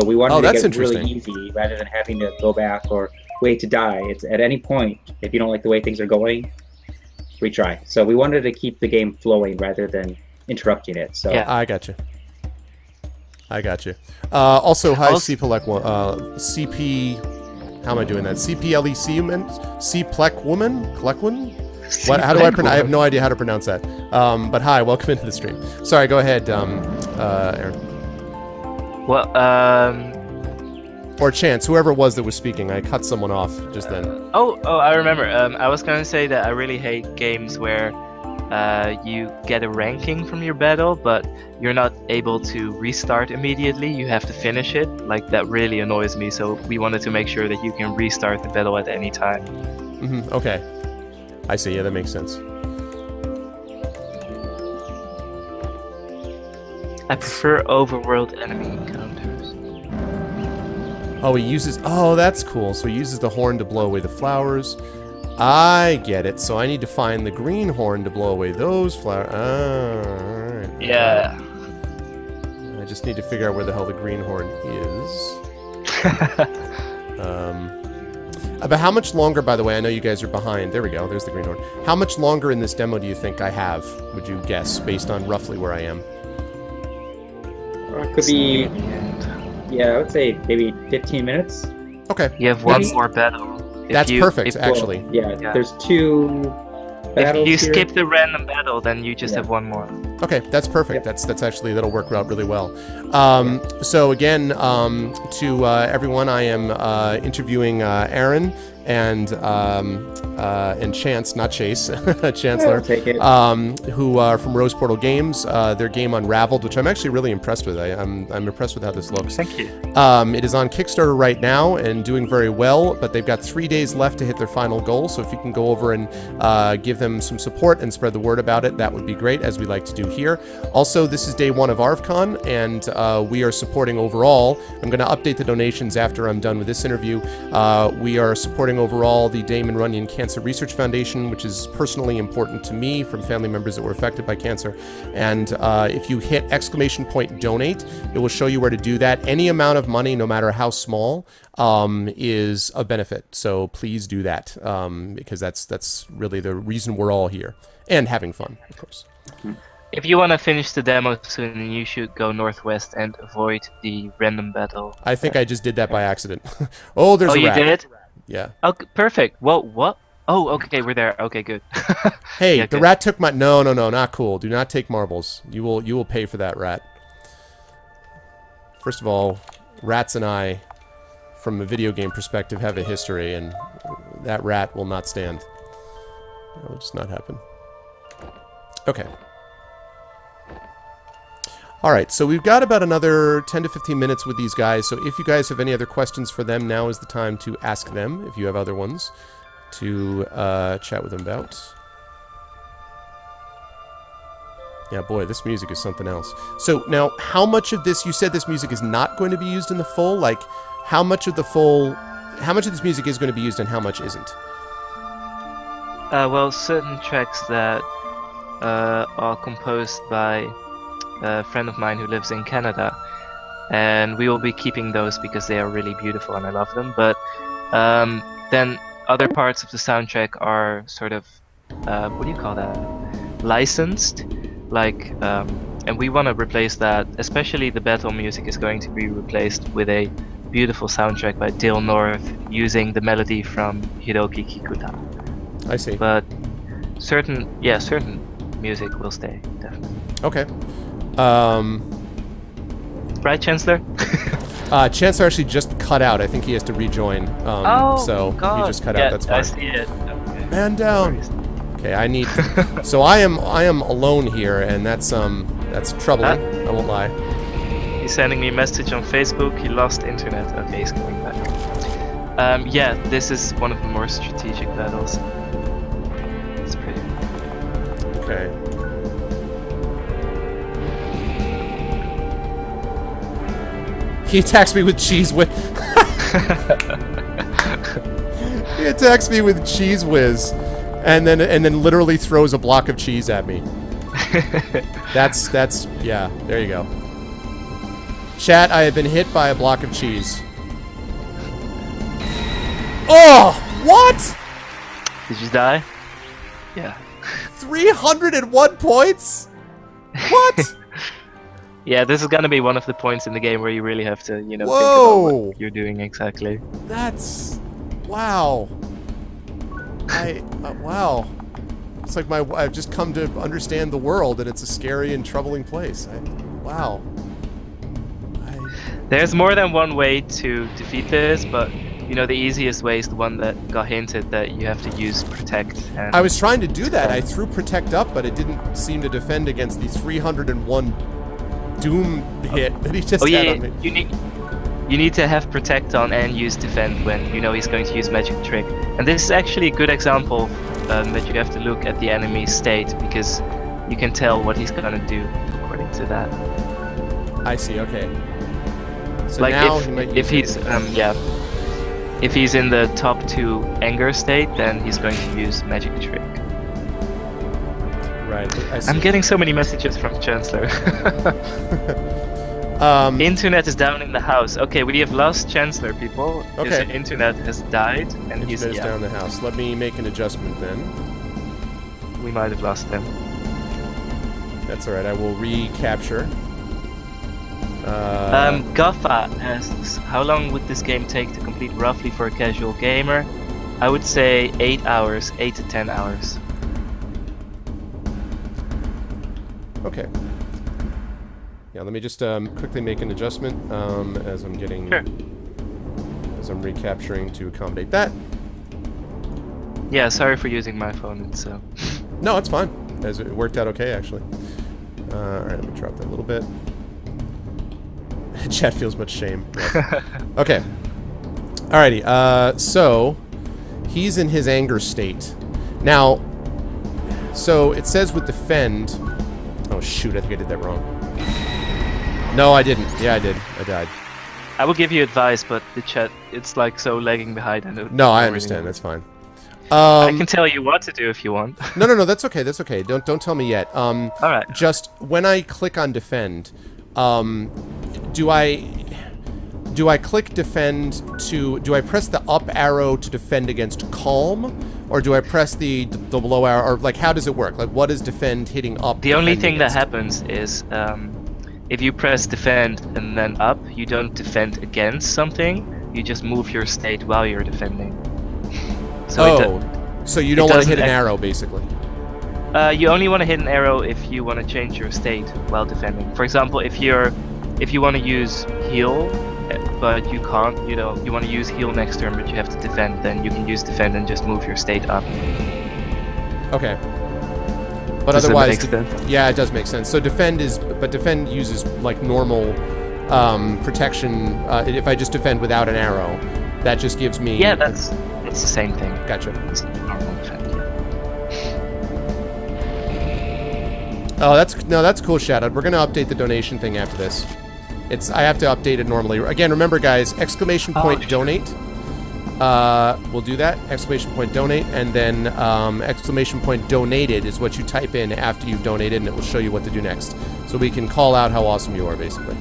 but we wanted to that's get it really interesting. easy rather than having to go back or wait to die. It's at any point, if you don't like the way things are going, retry. So we wanted to keep the game flowing rather than interrupting it. So Yeah. I got you. Also, hi, Also- CP. How am I doing that? CPLEC woman? CPLEC woman? Clequin? What? How do I pronounce? I have no idea how to pronounce that. But hi, welcome into the stream. Sorry, go ahead, Aaron. Well, Or Chance, whoever it was that was speaking. I cut someone off just then. oh, I remember. I was gonna say that I really hate games where you get a ranking from your battle, but you're not able to restart immediately. You have to finish it. Like, that really annoys me. So we wanted to make sure that you can restart the battle at any time. Okay. I see. Yeah, that makes sense. I prefer overworld enemy encounters. Oh, he uses... Oh, that's cool. So he uses the horn to blow away the flowers. I get it. So I need to find the green horn to blow away those flowers. Alright. Yeah. I just need to figure out where the hell the green horn is. But how much longer, by the way, I know you guys are behind. There we go. There's the green horn. How much longer in this demo do you think I have, would you guess, based on roughly where I am? it could be, I would say maybe 15 minutes. Okay. You have one more battle. That's perfect, actually. Yeah, there's 2 battles If you here. skip the random battle, then you just have one more. Okay, that's perfect. Yep. That's actually, that'll work out really well. So again, to everyone, I am interviewing Aaron and Chance, not Chase, Chancellor, take it. who are from Rose Portal Games. Their game Unraveled, which I'm actually really impressed with. I'm impressed with how this looks. Thank you. It is on Kickstarter right now and doing very well, but they've got 3 days left to hit their final goal. So if you can go over and give them some support and spread the word about it, that would be great, as we like to do here. Also, this is day 1 of ArvCon, and we are supporting overall. I'm going to update the donations after I'm done with this interview. We are supporting overall the Damon Runyon Cancer Research Foundation, which is personally important to me, from family members that were affected by cancer. And if you hit _donate, it will show you where to do that. Any amount of money, no matter how small, is a benefit. So please do that, because that's really the reason we're all here, and having fun, of course. If you want to finish the demo soon, you should go northwest and avoid the random battle. I think I just did that by accident. Oh, there's Oh, a you rat. did? Yeah. Oh, perfect. Well, what? Oh, okay, we're there. Okay, good. Hey, Yeah, the good. rat took my... No, not cool. Do not take marbles. You will pay for that, rat. First of all, rats and I, from a video game perspective, have a history, and that rat will not stand. That will just not happen. Okay. Alright, so we've got about another 10 to 15 minutes with these guys, so if you guys have any other questions for them, now is the time to ask them, if you have other ones, to chat with them about. Yeah, boy, this music is something else. So, now, how much of this, you said this music is not going to be used in the full? Like, how much of this music is going to be used and how much isn't? Well, certain tracks that are composed by a friend of mine who lives in Canada, and we will be keeping those because they are really beautiful and I love them. But then other parts of the soundtrack are sort of, what do you call that? Licensed, like, and we want to replace that. Especially the battle music is going to be replaced with a beautiful soundtrack by Dale North using the melody from Hiroki Kikuta. I see. But certain music will stay, definitely. Okay. Right, Chancellor? Chancellor actually just cut out. I think he has to rejoin. So God. he just cut Yeah, out. That's fine. I see it. Okay. Man down. Okay, I need. So I am alone here, and that's troubling. I won't lie. He's sending me a message on Facebook. He lost internet. Okay, he's coming back. Yeah, this is one of the more strategic battles. It's pretty. Okay. He attacks me with cheese whiz. He attacks me with cheese whiz, and then literally throws a block of cheese at me. That's yeah. There you go. Chat, I have been hit by a block of cheese. Oh! What? Did you die? Yeah. 301 points? What? Yeah, this is gonna be one of the points in the game where you really have to, think about what you're doing exactly. That's... Wow. Wow. It's like I've just come to understand the world, and it's a scary and troubling place. Wow. There's more than one way to defeat this, but the easiest way is the one that got hinted, that you have to use Protect. And I was trying to do that. I threw Protect up, but it didn't seem to defend against the 301 Doom hit that he just had on me. You need to have Protect on and use Defend when you know he's going to use Magic Trick. And this is actually a good example that you have to look at the enemy's state, because you can tell what he's gonna do according to that. I see. Okay. So like now if he's in the top 2 anger state, then he's going to use Magic Trick. Right. I'm getting so many messages from Chancellor. Internet is down in the house. Okay, we have lost Chancellor, people. Okay. His internet has died, and he's down in the house. Let me make an adjustment then. We might have lost him. That's all right. I will recapture. Guffa asks, how long would this game take to complete roughly for a casual gamer? I would say 8 hours, 8 to 10 hours. Okay. Yeah, let me just quickly make an adjustment as I'm getting... Sure. As I'm recapturing to accommodate that. Yeah, sorry for using my phone. It's No, it's fine. As it worked out okay, actually. Alright, let me drop that a little bit. Chat feels much shame. Yes. Okay. Alrighty, so he's in his anger state. Now, so it says with Defend... Oh shoot, I think I did that wrong. No, I didn't. Yeah, I did. I died. I will give you advice, but the chat, it's like so lagging behind. No, I understand. That's fine. I can tell you what to do if you want. No, that's okay. That's okay. Don't tell me yet. All right. Just when I click on Defend, do I click Defend to... Do I press the up arrow to defend against Calm? Or do I press the below arrow? Or, like, how does it work? Like, what is Defend hitting up? The only thing that happens is, if you press Defend and then up, you don't defend against something. You just move your state while you're defending. So so you don't want to hit an arrow, basically. You only want to hit an arrow if you want to change your state while defending. For example, if you want to use heal, but you can't, you want to use heal next turn, but you have to defend, then you can use Defend and just move your state up. Okay. But otherwise, yeah, it does make sense. So Defend uses like normal protection. If I just defend without an arrow, that just gives me... Yeah, it's the same thing. Gotcha. It's normal defend. Oh, that's cool, Shadow. We're gonna update the donation thing after this. I have to update it normally. Again, remember, guys, ! Donate. We'll do that. ! Donate, and then ! Donated is what you type in after you've donated, and it will show you what to do next. So we can call out how awesome you are, basically.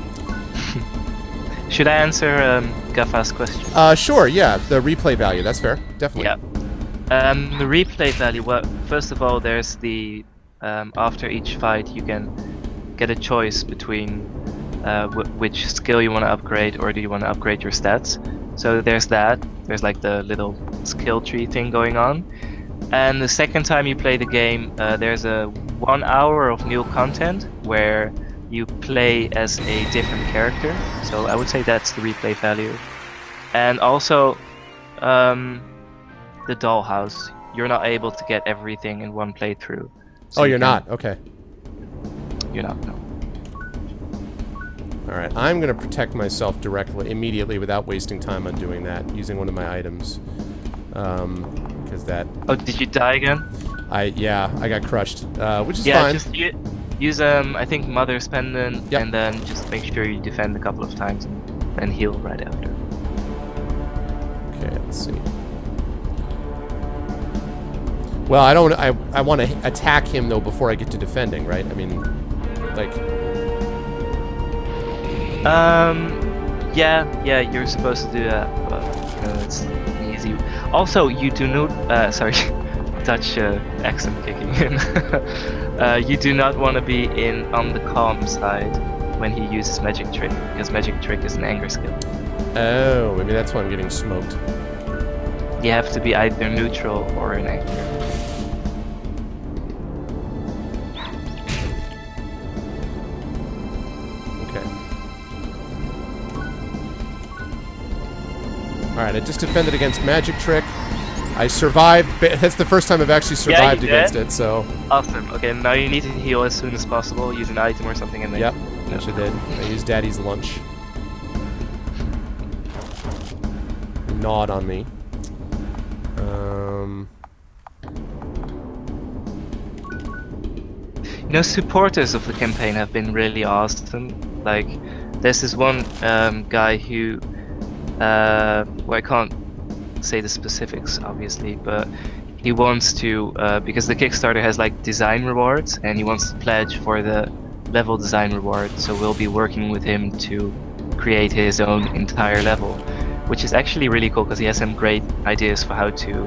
Should I answer Gaffa's question? Sure, yeah. The replay value, that's fair. Definitely. Yeah. The replay value, well, first of all, there's the... after each fight, you can get a choice between which skill you want to upgrade, or do you want to upgrade your stats. So there's that. There's like the little skill tree thing going on. And the second time you play the game, there's a 1 hour of new content where you play as a different character. So I would say that's the replay value. And also, the dollhouse. You're not able to get everything in one playthrough. So you're not? Okay. You're not, no. Alright, I'm going to protect myself immediately without wasting time on doing that, using one of my items. Because that... Oh, did you die again? I got crushed, which is fine. Yeah, just use, I think, Mother's Pendant, and then just make sure you defend a couple of times, and then heal right after. Okay, let's see. Well, I want to attack him, though, before I get to defending, right? I mean, like... Yeah, you're supposed to do that, but it's easy. Also, you do not. Sorry, Dutch accent kicking in. You do not want to be on the calm side when he uses magic trick, because magic trick is an anger skill. Oh, maybe that's why I'm getting smoked. You have to be either neutral or an anger. Alright, I just defended against Magic Trick. I survived. That's the first time I've actually survived against it, so... Awesome. Okay, now you need to heal as soon as possible. Use an item or something and then... Yep, which I did. I used Daddy's lunch. Gnawed on me. Supporters of the campaign have been really awesome. Like, there's this one guy who... well, I can't say the specifics, obviously, but he wants to, because the Kickstarter has like design rewards, and he wants to pledge for the level design reward, so we'll be working with him to create his own entire level, which is actually really cool because he has some great ideas for how to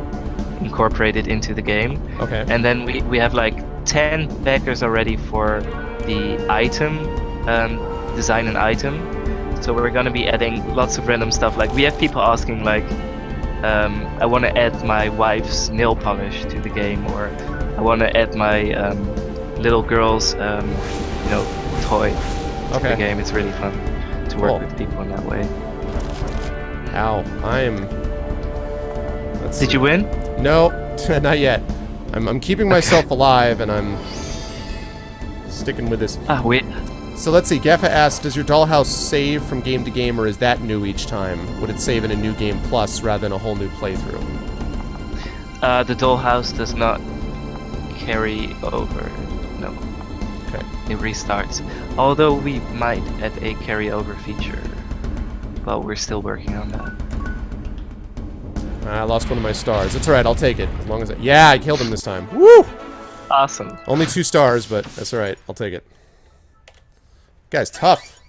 incorporate it into the game. Okay. And then we have like 10 backers already for the item, design an item. So we're gonna be adding lots of random stuff. Like we have people asking like, I want to add my wife's nail polish to the game, or I want to add my little girl's, toy to the game. It's really fun to work with people in that way. Ow, Did you win? No, not yet. I'm keeping myself alive, and I'm sticking with this. Wait. So let's see, Geffa asked, does your dollhouse save from game to game, or is that new each time? Would it save in a new game plus rather than a whole new playthrough? The dollhouse does not carry over, no. Okay. It restarts. Although we might add a carryover feature, but we're still working on that. I lost one of my stars. That's alright, I'll take it. As long as yeah, I killed him this time. Woo! Awesome. Only 2 stars, but that's alright. I'll take it. Guy's tough.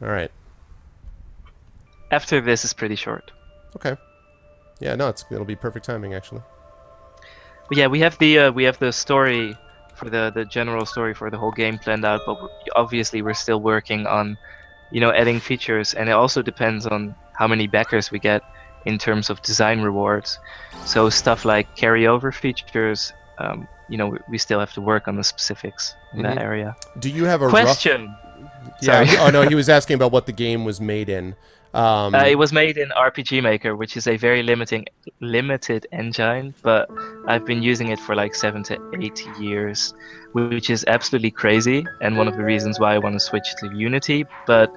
Alright. After this is pretty short. Okay. Yeah, no, it'll be perfect timing, actually. But yeah, we have the story for the general story for the whole game planned out, but obviously we're still working on, adding features, and it also depends on how many backers we get in terms of design rewards. So stuff like carryover features, we still have to work on the specifics in that area. Do you have a question? Yeah. Sorry. Oh no, he was asking about what the game was made in. It was made in RPG Maker, which is a very limited engine, but I've been using it for like 7 to 8 years, which is absolutely crazy, and one of the reasons why I want to switch to Unity. But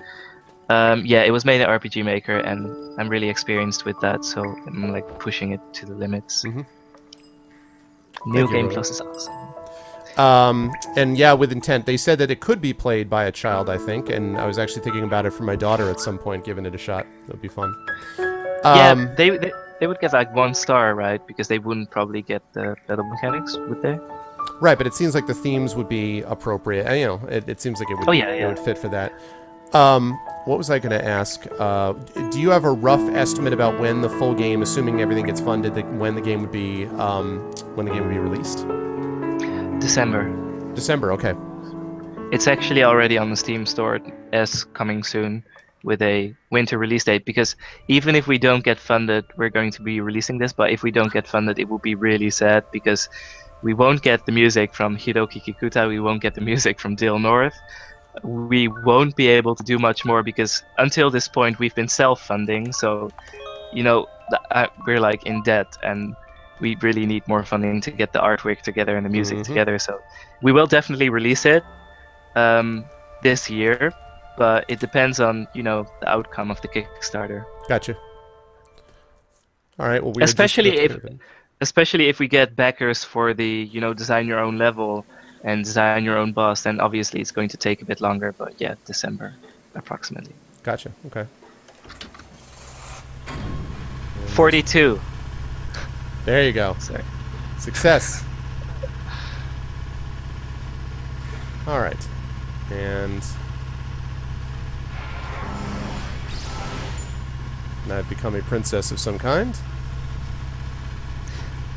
yeah, it was made in RPG Maker, and I'm really experienced with that, so I'm like pushing it to the limits. New Game Plus is awesome. And yeah, with intent. They said that it could be played by a child, I think, and I was actually thinking about it for my daughter at some point, giving it a shot. That would be fun. Yeah, they would get like 1 star, right? Because they wouldn't probably get the battle mechanics, would they? Right, but it seems like the themes would be appropriate. It seems like it would, it would fit for that. What was I going to ask? Do you have a rough estimate about when the full game, assuming everything gets funded, when the game would be released? December, okay. It's actually already on the Steam store as coming soon with a winter release date, because even if we don't get funded, we're going to be releasing this, but if we don't get funded, it will be really sad, because we won't get the music from Hiroki Kikuta, we won't get the music from Dale North. We won't be able to do much more because until this point we've been self-funding, so we're like in debt, and we really need more funding to get the artwork together and the music together. So we will definitely release it this year, but it depends on the outcome of the Kickstarter. Gotcha. All right. Well, especially if we get backers for the design your own level and design your own boss, then obviously it's going to take a bit longer, but yeah, December, approximately. Gotcha, okay. 42. There you go. Sorry. Success. Alright. And I've become a princess of some kind.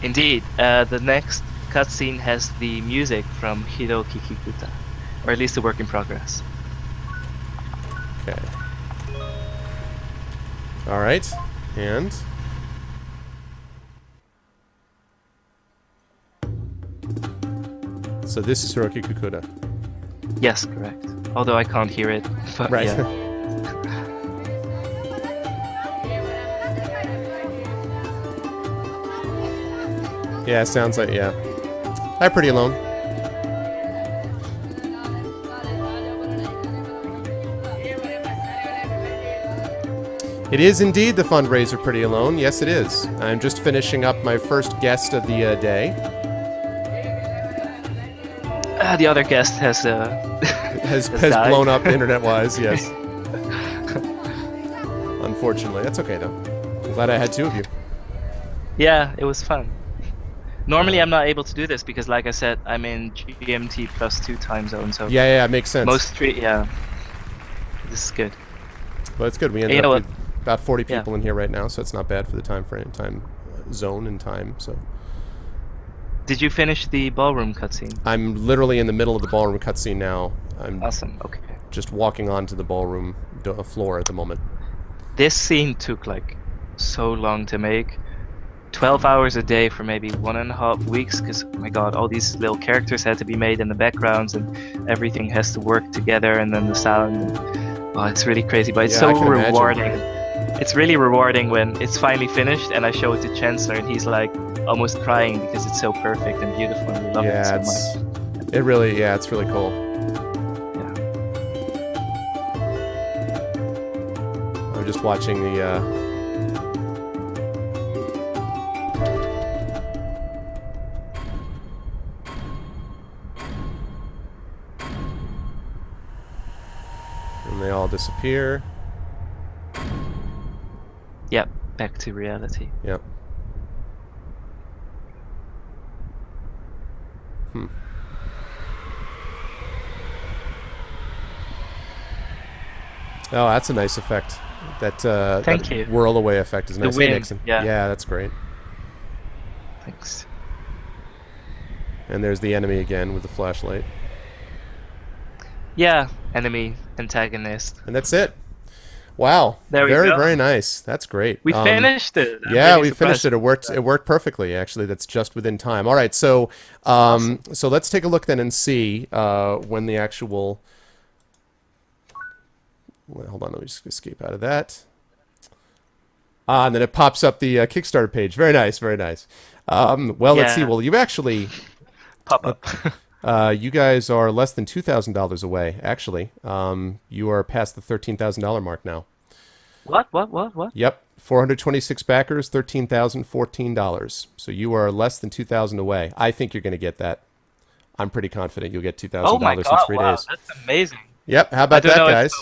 Indeed, the next cutscene has the music from Hiro Kikikuta, or at least a work in progress. Okay. All right, and so this is Hiroki Kikuta. Yes, correct. Although I can't hear it, but Right. yeah. Yeah, sounds like, yeah. Hi, Pretty Alone. It is indeed the fundraiser, Pretty Alone. Yes, it is. I'm just finishing up my first guest of the day. The other guest has Has died. blown up internet-wise, yes. Unfortunately. That's okay, though. I'm glad I had two of you. Yeah, it was fun. Normally I'm not able to do this because, like I said, I'm in GMT +2 time zone, so Yeah, it makes sense. yeah. This is good. But it's good. We ended You know up what? with about 40 Yeah. people in here right now, so it's not bad for the time zone and time. So Did you finish the ballroom cutscene? I'm literally in the middle of the ballroom cutscene now. I'm Awesome. Okay. just walking onto the ballroom floor at the moment. This scene took like so long to make. 12 hours a day for maybe 1.5 weeks, because oh my god, all these little characters had to be made in the backgrounds and everything has to work together, and then the sound. And, oh, it's really crazy, but it's Yeah, I so can imagine. rewarding. It's really rewarding when it's finally finished and I show it to Chancellor and he's like almost crying because it's so perfect and beautiful and we love it so much. It really, yeah, it's really cool. Yeah. I'm just watching the. And they all disappear. Yep, back to reality. Yep. Oh, that's a nice effect. That Thank that you. whirl away effect is The nice. Hey, wind, Nixon. yeah. That's great. Thanks. And there's the enemy again with the flashlight. Yeah, enemy, antagonist. And that's it. Wow. There we very, go. very nice. That's great. We finished it. I'm Yeah, really we finished surprised. it. It worked perfectly, actually. That's just within time. All right, so so let's take a look then and see when the actual... Well, hold on, let me just escape out of that. And then it pops up the Kickstarter page. Very nice, very nice. Well, let's see. Yeah. Well, you've actually... Pop up. you guys are less than $2,000 away, actually. You are past the $13,000 mark now. What? Yep. 426 backers, $13,014. So you are less than 2,000 away. I think you're going to get that. I'm pretty confident you'll get $2,000 Oh my in god, 3 wow, days. that's amazing. Yep. How about that, guys?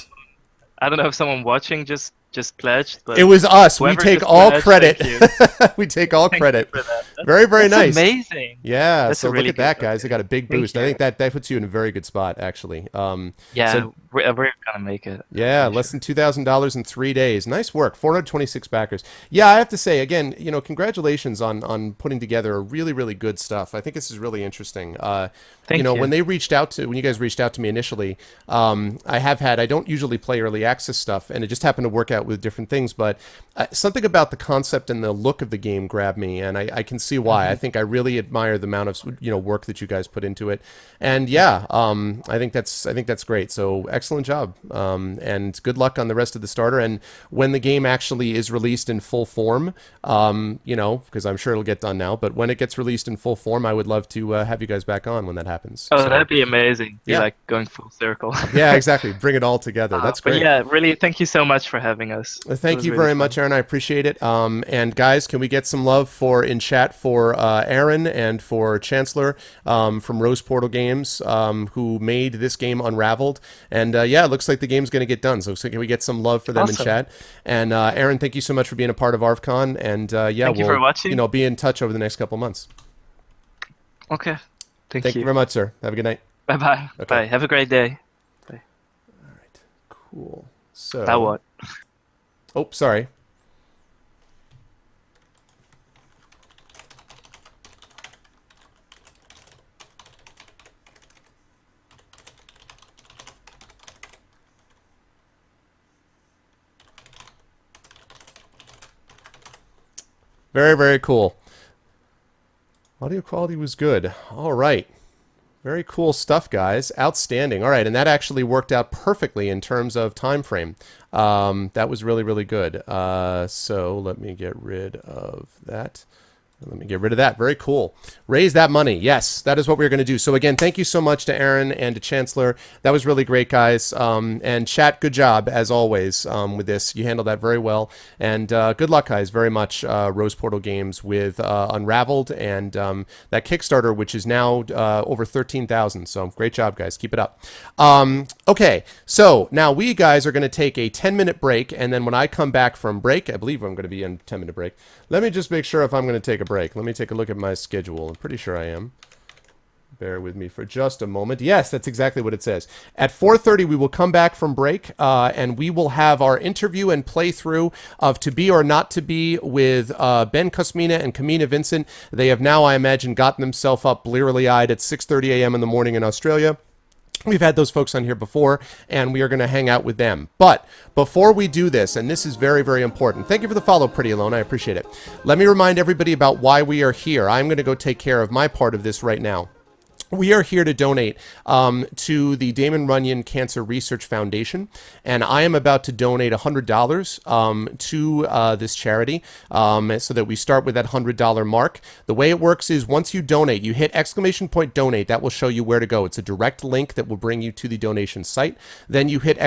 I don't know if someone watching just pledged, but It was us. We whoever take just all pledged, credit. thank We take all Thank credit. you for that. Very, very That's nice. amazing. Yeah, That's so a really look at that, good guys. They got a big Thank boost. I you. think that puts you in a very good spot, actually. Yeah, so- we're gonna make it. Yeah, less than $2,000 in 3 days. Nice work. 426 backers. Yeah, I have to say, again, congratulations on putting together a really, really good stuff. I think this is really interesting. Thank you. When you guys reached out to me initially, I don't usually play early access stuff, and it just happened to work out with different things, but something about the concept and the look of the game grabbed me, and I can see why. I think I really admire the amount of work that you guys put into it, and yeah, I think that's great. So excellent job, and good luck on the rest of the starter. And when the game actually is released in full form, because I'm sure it'll get done now, but when it gets released in full form, I would love to have you guys back on when that happens. Oh, So, that'd be amazing. Be Yeah. like going full circle. yeah, exactly. Bring it all together. That's But great. yeah, really, thank you so much for having us. It Thank was you really very fun. much, Aaron. I appreciate it. And guys, can we get some love in chat for Aaron and for Chancellor from Rose Portal Games, who made this game Unraveled? And yeah, it looks like the game's going to get done. So can we get some love for them Awesome. in chat? And Aaron, thank you so much for being a part of ArvCon. And yeah, Thank you for watching. be in touch over the next couple months. Okay. Thank Thank you you. very much, sir. Have a good night. Bye-bye. Okay. Bye. Have a great day. Cool. So. Now what? Oh, sorry. Very, very cool. Audio quality was good. All right. Very cool stuff, guys. Outstanding. All right, and that actually worked out perfectly in terms of time frame. That was really, really good. So let me get rid of that. Let me get rid of that. Very cool. Raise that money. Yes, that is what we're going to do. So again, thank you so much to Aaron and to Chancellor. That was really great, guys. And chat, good job as always with this. You handled that very well. And good luck, guys, very much. Rose Portal Games with Unraveled and that Kickstarter, which is now over 13,000. So great job, guys. Keep it up. Okay, so now we guys are going to take a 10-minute break, and then when I come back from break, I believe I'm going to be in 10-minute break. Let me just make sure if I'm going to take a break. Let me take a look at my schedule. I'm pretty sure I am. Bear with me for just a moment. Yes, that's exactly what it says. At 4:30, we will come back from break, and we will have our interview and playthrough of To Be or Not to Be with Ben Cosmina and Kamina Vincent. They have now, I imagine, gotten themselves up blearily-eyed at 6:30 a.m. in the morning in Australia. We've had those folks on here before, and we are going to hang out with them. But before we do this, and this is very, very important, thank you for the follow, Pretty Alone. I appreciate it. Let me remind everybody about why we are here. I'm going to go take care of my part of this right now. We are here to donate to the Damon Runyon Cancer Research Foundation, and I am about to donate $100 to this charity so that we start with that $100 mark. The way it works is once you donate, you hit !donate. That will show you where to go. It's a direct link that will bring you to the donation site. Then you hit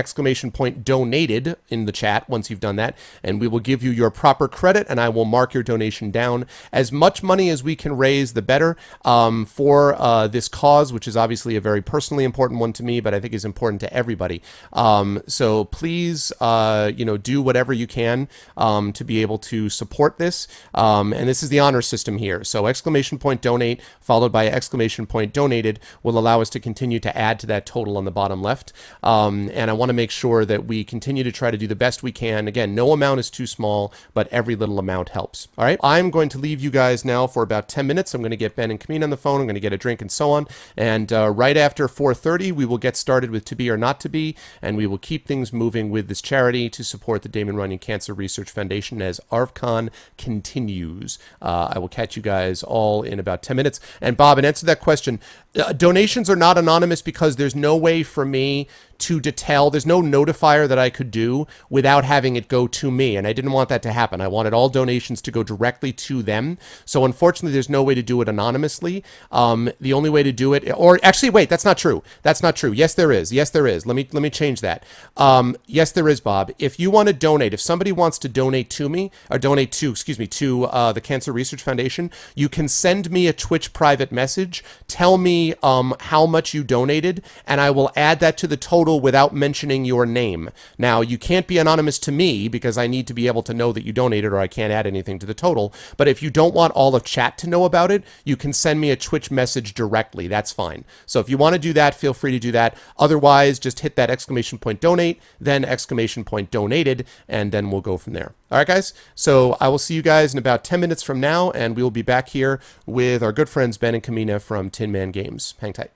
!donated in the chat once you've done that, and we will give you your proper credit, and I will mark your donation down. As much money as we can raise, the better for this cause, which is obviously a very personally important one to me, but I think is important to everybody. So please, do whatever you can to be able to support this. And this is the honor system here. So !donate followed by !donated will allow us to continue to add to that total on the bottom left. And I want to make sure that we continue to try to do the best we can. Again, no amount is too small, but every little amount helps. All right. I'm going to leave you guys now for about 10 minutes. I'm going to get Ben and Kamina on the phone. I'm going to get a drink and so on. And right after 4:30, we will get started with To Be or Not to Be, and we will keep things moving with this charity to support the Damon Runyon Cancer Research Foundation as ArvCon continues. I will catch you guys all in about 10 minutes. And Bob, in answer to that question, donations are not anonymous because there's no way for me to detail. There's no notifier that I could do without having it go to me, and I didn't want that to happen. I wanted all donations to go directly to them. So unfortunately, there's no way to do it anonymously. The only way to do it, or actually, wait, that's not true. That's not true. Yes, there is. Yes, there is. Let me change that. Yes, there is, Bob. If you want to donate, if somebody wants to donate to me, or donate to, to the Cancer Research Foundation, you can send me a Twitch private message. Tell me how much you donated, and I will add that to the total without mentioning your name. Now, you can't be anonymous to me because I need to be able to know that you donated, or I can't add anything to the total. But if you don't want all of chat to know about it, you can send me a Twitch message directly. That's fine. So if you want to do that, feel free to do that. Otherwise, just hit that !donate, then !donated, and then we'll go from there. All right, guys? So I will see you guys in about 10 minutes from now, and we will be back here with our good friends Ben and Kamina from Tin Man Games. Hang tight.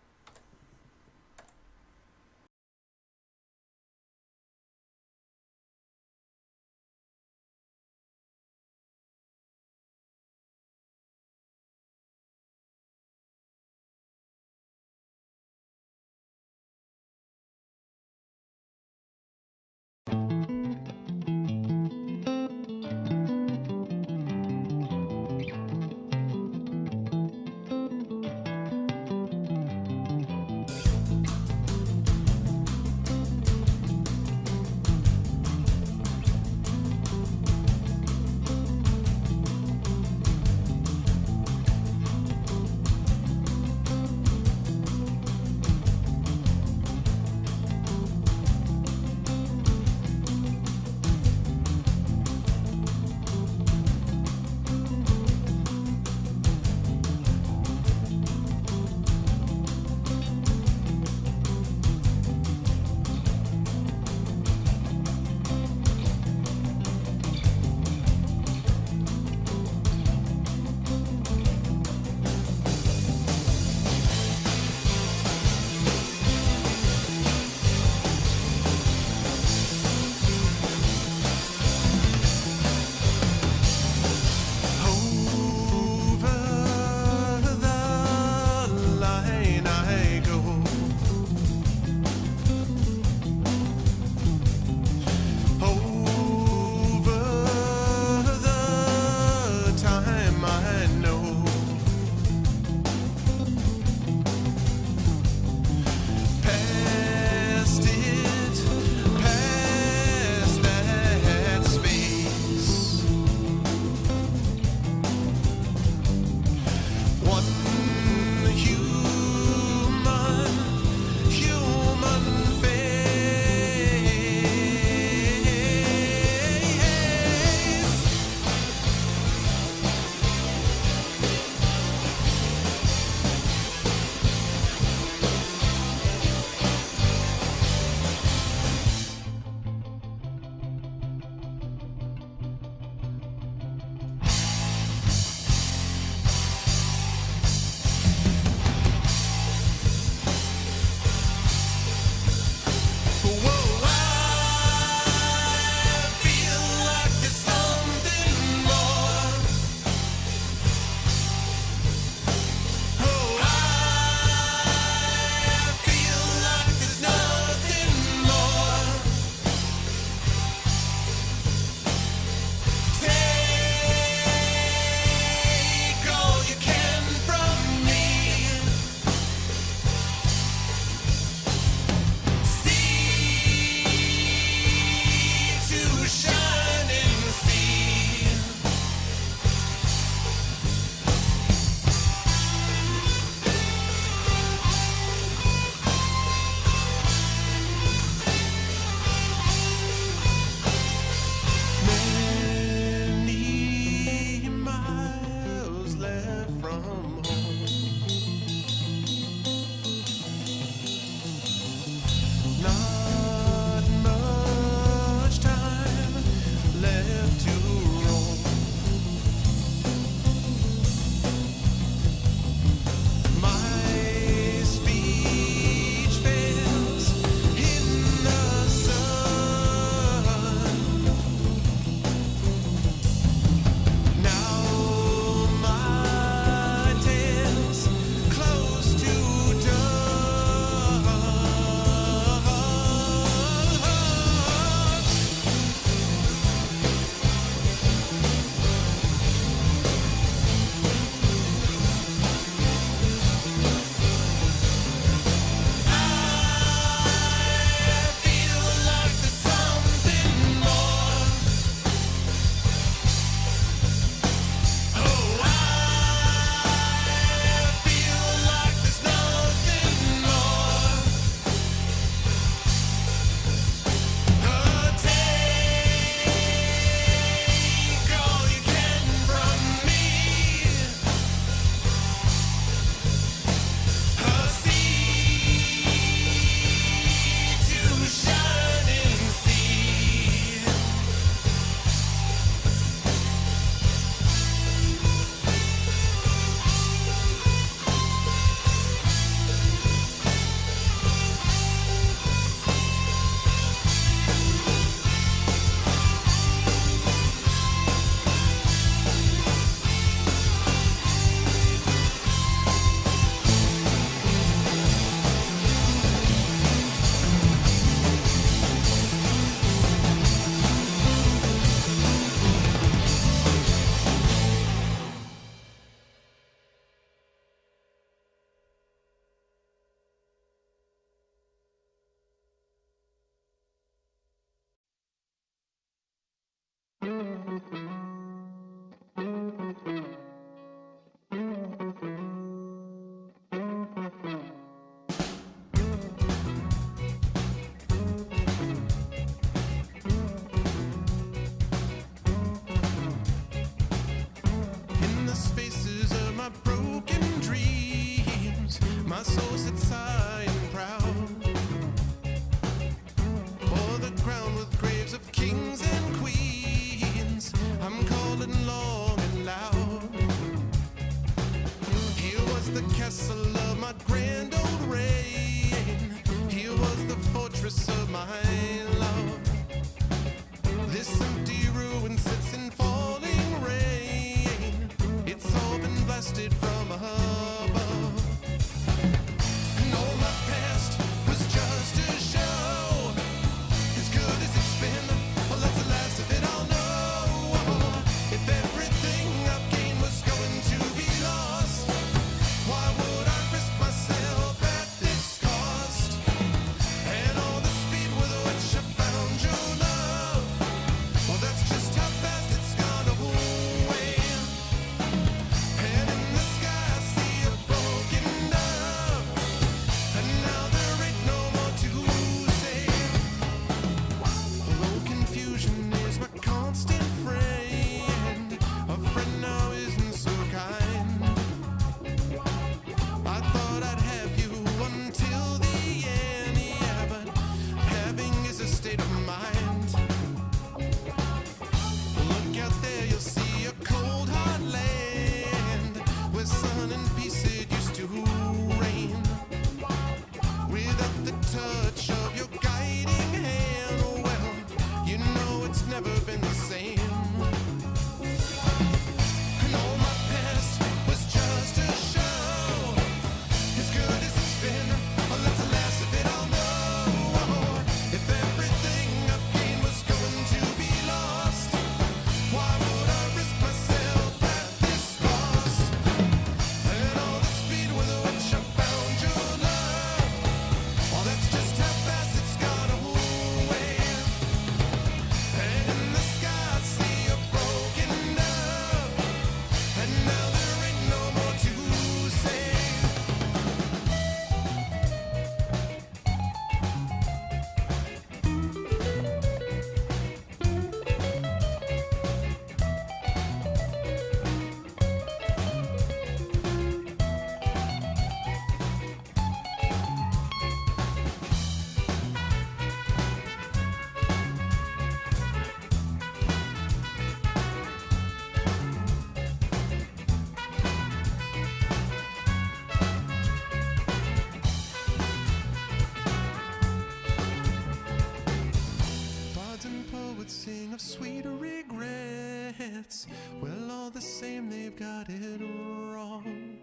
would sing of sweeter regrets. Well, all the same, they've got it wrong.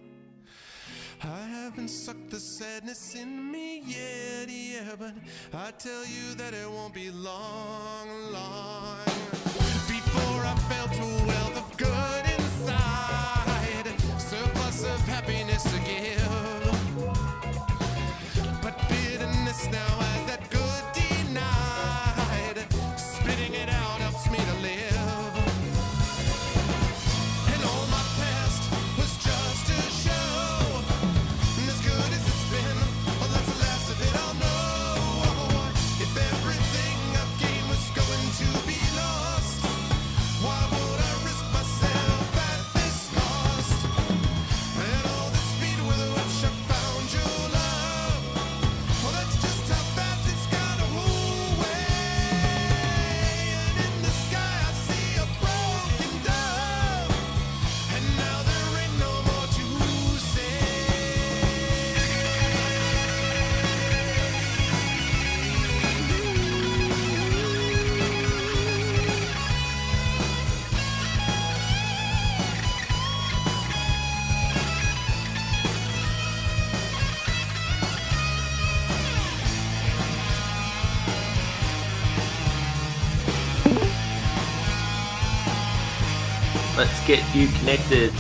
I haven't sucked the sadness in me yet, yeah, but I tell you that it won't be long, long before I felt a wealth of good inside, surplus of happiness to give. But bitterness now has that good denied, spitting it out helps me to live. And all my past was just a show, and as good as it's been, well, that's the last of it, I'll know. If everything I've gained was going to be lost, why would I risk myself at this cost? And all the speed with which I found your love, well, that's just how fast it's got away. And in the sky I see a broken dove, and now there ain't no more to say. Let's get you connected.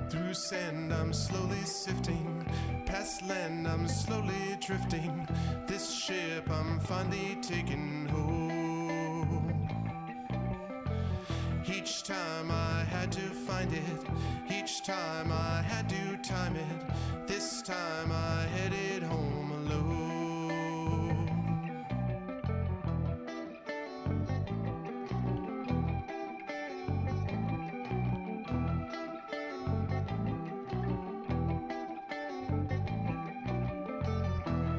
Through sand I'm slowly sifting, past land I'm slowly drifting. This ship I'm finally taking home. Each time I had to find it, each time I had to time it. This time I headed home alone.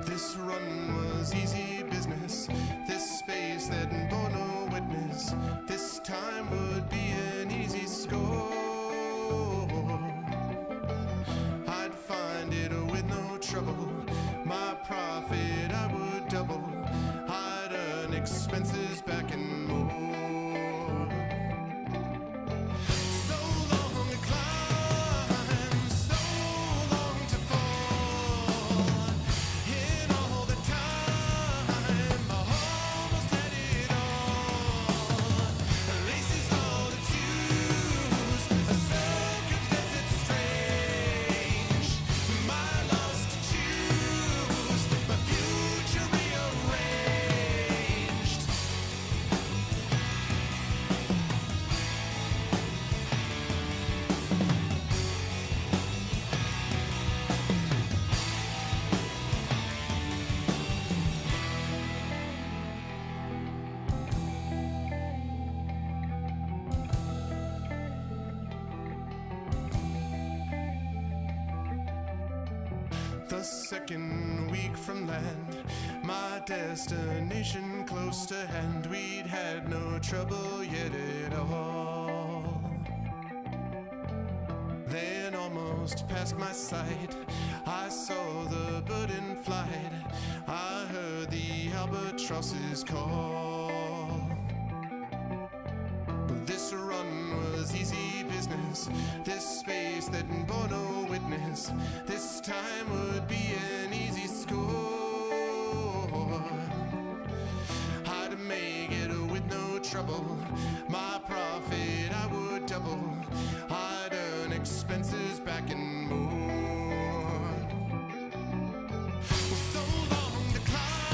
This run was easy business, this space that bore no witness, this time would be an easy score. I'd find it with no trouble, my profit I would double, I'd earn expenses back and more. So long to climb, so long to fall. In all the time, I almost had it all. Laces all to choose, a circumstance that's strange. My loss to choose, my future rearranged. The second week from land, my destination close to hand. We'd had no trouble yet at all. Then almost past my sight, I saw the bird in flight. I heard the albatross's call. But this run was easy business, this space that bore no witness, this time would be an easy score. I'd make it with no trouble, my profit I would double, I'd earn expenses back and more. So long to climb.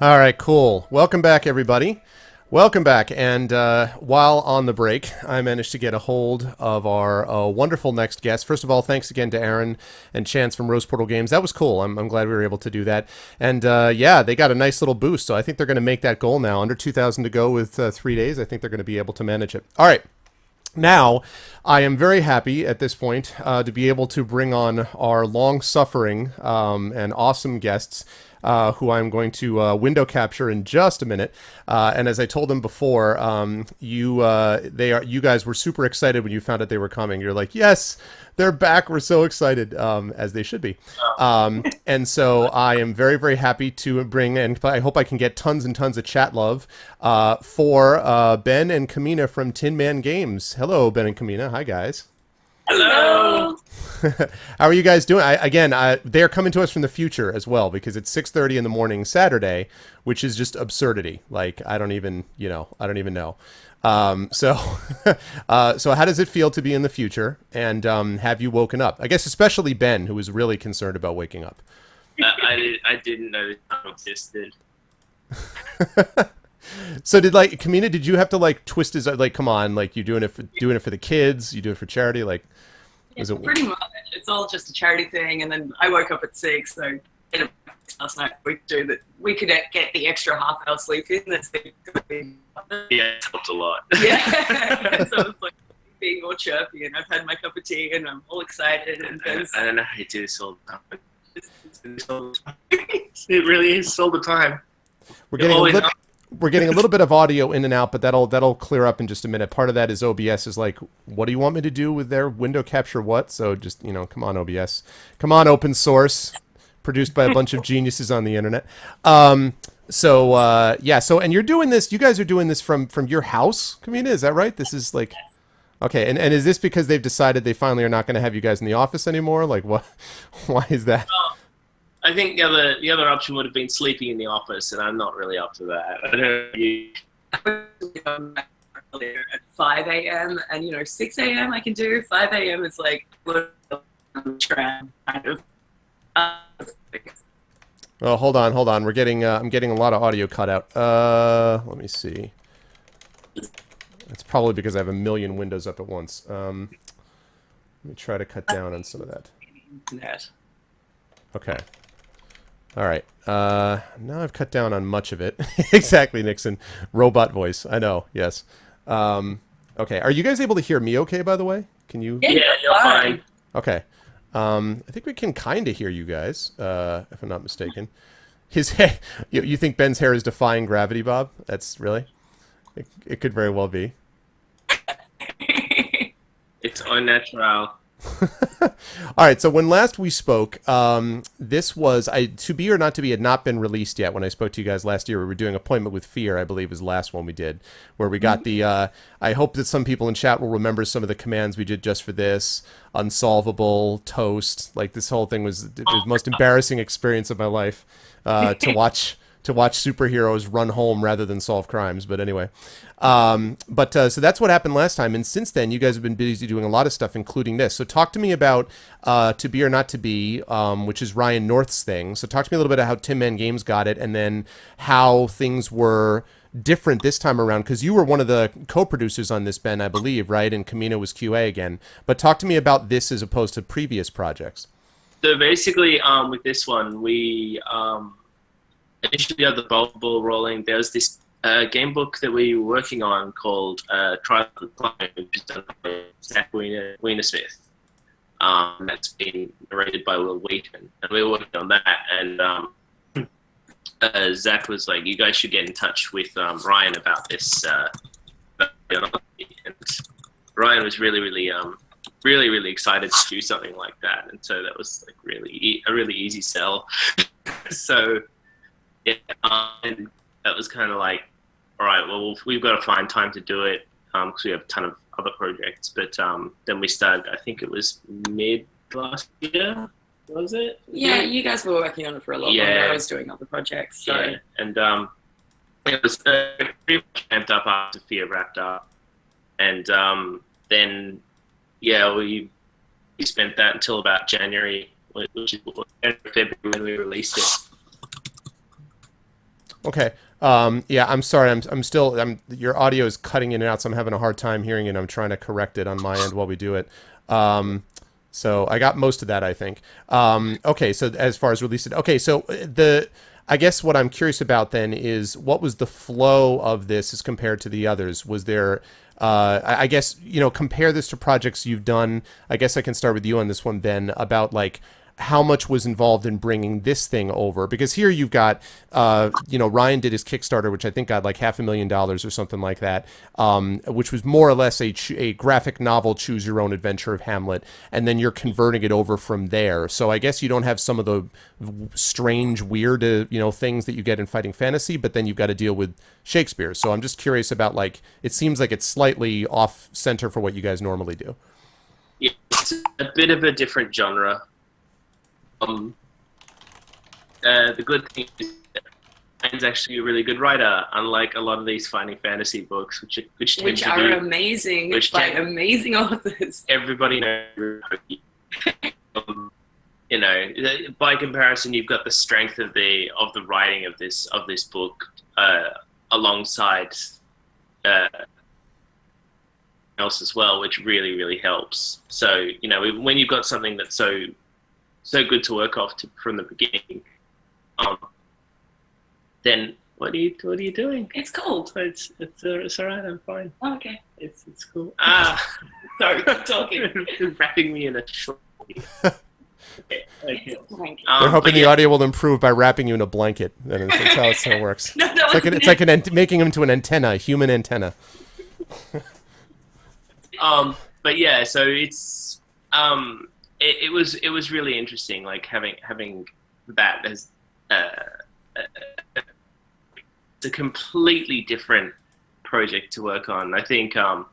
All right, cool. Welcome back, everybody. Welcome back. And while on the break, I managed to get a hold of our wonderful next guest. First of all, thanks again to Aaron and Chance from Rose Portal Games. That was cool. I'm glad we were able to do that. And yeah, they got a nice little boost. So I think they're going to make that goal now. Under 2,000 to go with 3 days. I think they're going to be able to manage it. All right. Now, I am very happy at this point to be able to bring on our long-suffering and awesome guests, who I'm going to window capture in just a minute. And as I told them before, you guys were super excited when you found out they were coming. You're like, yes, they're back. We're so excited, as they should be. And so I am very, very happy to bring, and I hope I can get tons and tons of chat love for Ben and Kamina from Tin Man Games. Hello, Ben and Kamina. Hi, guys. Hello. How are you guys doing? They're coming to us from the future as well, because it's 6:30 in the morning Saturday, which is just absurdity. Like, I don't even know. So how does it feel to be in the future? And have you woken up? I guess especially Ben, who was really concerned about waking up. I didn't know the time existed. So Kamina, did you have to twist his, come on, you doing it for the kids? You do it for charity? Pretty much. It's all just a charity thing. And then I woke up at 6, so last night we could get the extra half hour sleep in. Yeah, it helped a lot. Yeah. So it's being all chirpy, and I've had my cup of tea, and I'm all excited. And I don't know how you do this all the time. It really is all the time. We're getting a little bit of audio in and out, but that'll clear up in just a minute. Part of that is OBS is like, what do you want me to do with their window capture what? So just, come on, OBS. Come on, open source. Produced by a bunch of geniuses on the internet. And you're doing this, you guys are doing this from your house, Kamina, is that right? This is okay, and is this because they've decided they finally are not going to have you guys in the office anymore? What? Why is that? I think the other option would have been sleeping in the office, and I'm not really up to that. I don't know you. At 5 a.m. and 6 a.m. I can do. 5 a.m. is tram kind of. Well, hold on. I'm getting a lot of audio cut out. Let me see. It's probably because I have a million windows up at once. Let me try to cut down on some of that. Internet. Okay. All right. Now I've cut down on much of it. Exactly, Nixon. Robot voice. I know. Yes. Okay. Are you guys able to hear me okay, by the way? Can you? Yeah, you're fine. Okay. I think we can kind of hear you guys, if I'm not mistaken. His hair. You think Ben's hair is defying gravity, Bob? That's really? It could very well be. It's unnatural. All right, so when last we spoke, this was To Be or Not to Be had not been released yet. When I spoke to you guys last year, we were doing Appointment with Fear, I believe was the last one we did, where we got the I hope that some people in chat will remember some of the commands we did just for this. Unsolvable, toast, this whole thing was the most embarrassing experience of my life, to watch superheroes run home rather than solve crimes. But anyway, so that's what happened last time. And since then, you guys have been busy doing a lot of stuff, including this. So talk to me about To Be or Not to Be, which is Ryan North's thing. So talk to me a little bit about how Tin Man Games got it, and then how things were different this time around, because you were one of the co-producers on this, Ben, I believe, right? And Kamina was QA again. But talk to me about this as opposed to previous projects. So basically, with this one, we initially had the ball rolling. There was this game book that we were working on called Trial of the Clone, which is done by Zach Wienersmith. That's been narrated by Will Wheaton. And we were working on that. And Zach was like, you guys should get in touch with Ryan about this. And Ryan was really excited to do something like that. And so that was a really easy sell. So yeah, and that was kind of all right, well, we've got to find time to do it because we have a ton of other projects. But then we started, I think it was mid last year, was it? Yeah, you guys were working on it for a lot longer. I was doing other projects. So. Yeah, and it was pretty much amped up after Fear wrapped up. And then, yeah, we spent that until about January, which is February when we released it. Okay. Yeah, I'm sorry. I'm still. Your audio is cutting in and out, so I'm having a hard time hearing it. I'm trying to correct it on my end while we do it. So I got most of that, I think. Okay. So as far as release it, okay. So I guess what I'm curious about then is what was the flow of this as compared to the others? Was there? I guess compare this to projects you've done. I guess I can start with you on this one, Ben. About like how much was involved in bringing this thing over, because here you've got Ryan did his Kickstarter, which I think got like $500,000 or something like that, which was more or less a graphic novel, choose your own adventure of Hamlet, and then you're converting it over from there. So I guess you don't have some of the strange, weird things that you get in fighting fantasy, but then you've got to deal with Shakespeare. So I'm just curious about, like, it seems like it's slightly off center for what you guys normally do. Yeah, it's a bit of a different genre. The good thing is that Ryan's actually a really good writer, unlike a lot of these fighting fantasy books, which are amazing, by amazing authors. Everybody knows. By comparison, you've got the strength of the writing of this book alongside else as well, which really helps. So when you've got something that's so good to work off from the beginning, then what are you doing? It's cold. It's all right. I'm fine. Oh, okay. It's cool. Sorry, keep talking. Wrapping me in a short. Okay. They're hoping the audio will improve by wrapping you in a blanket. That's how it works. No, it's like making him into an antenna, a human antenna. But yeah, so it's it was really interesting, like having that as it's a completely different project to work on. I think it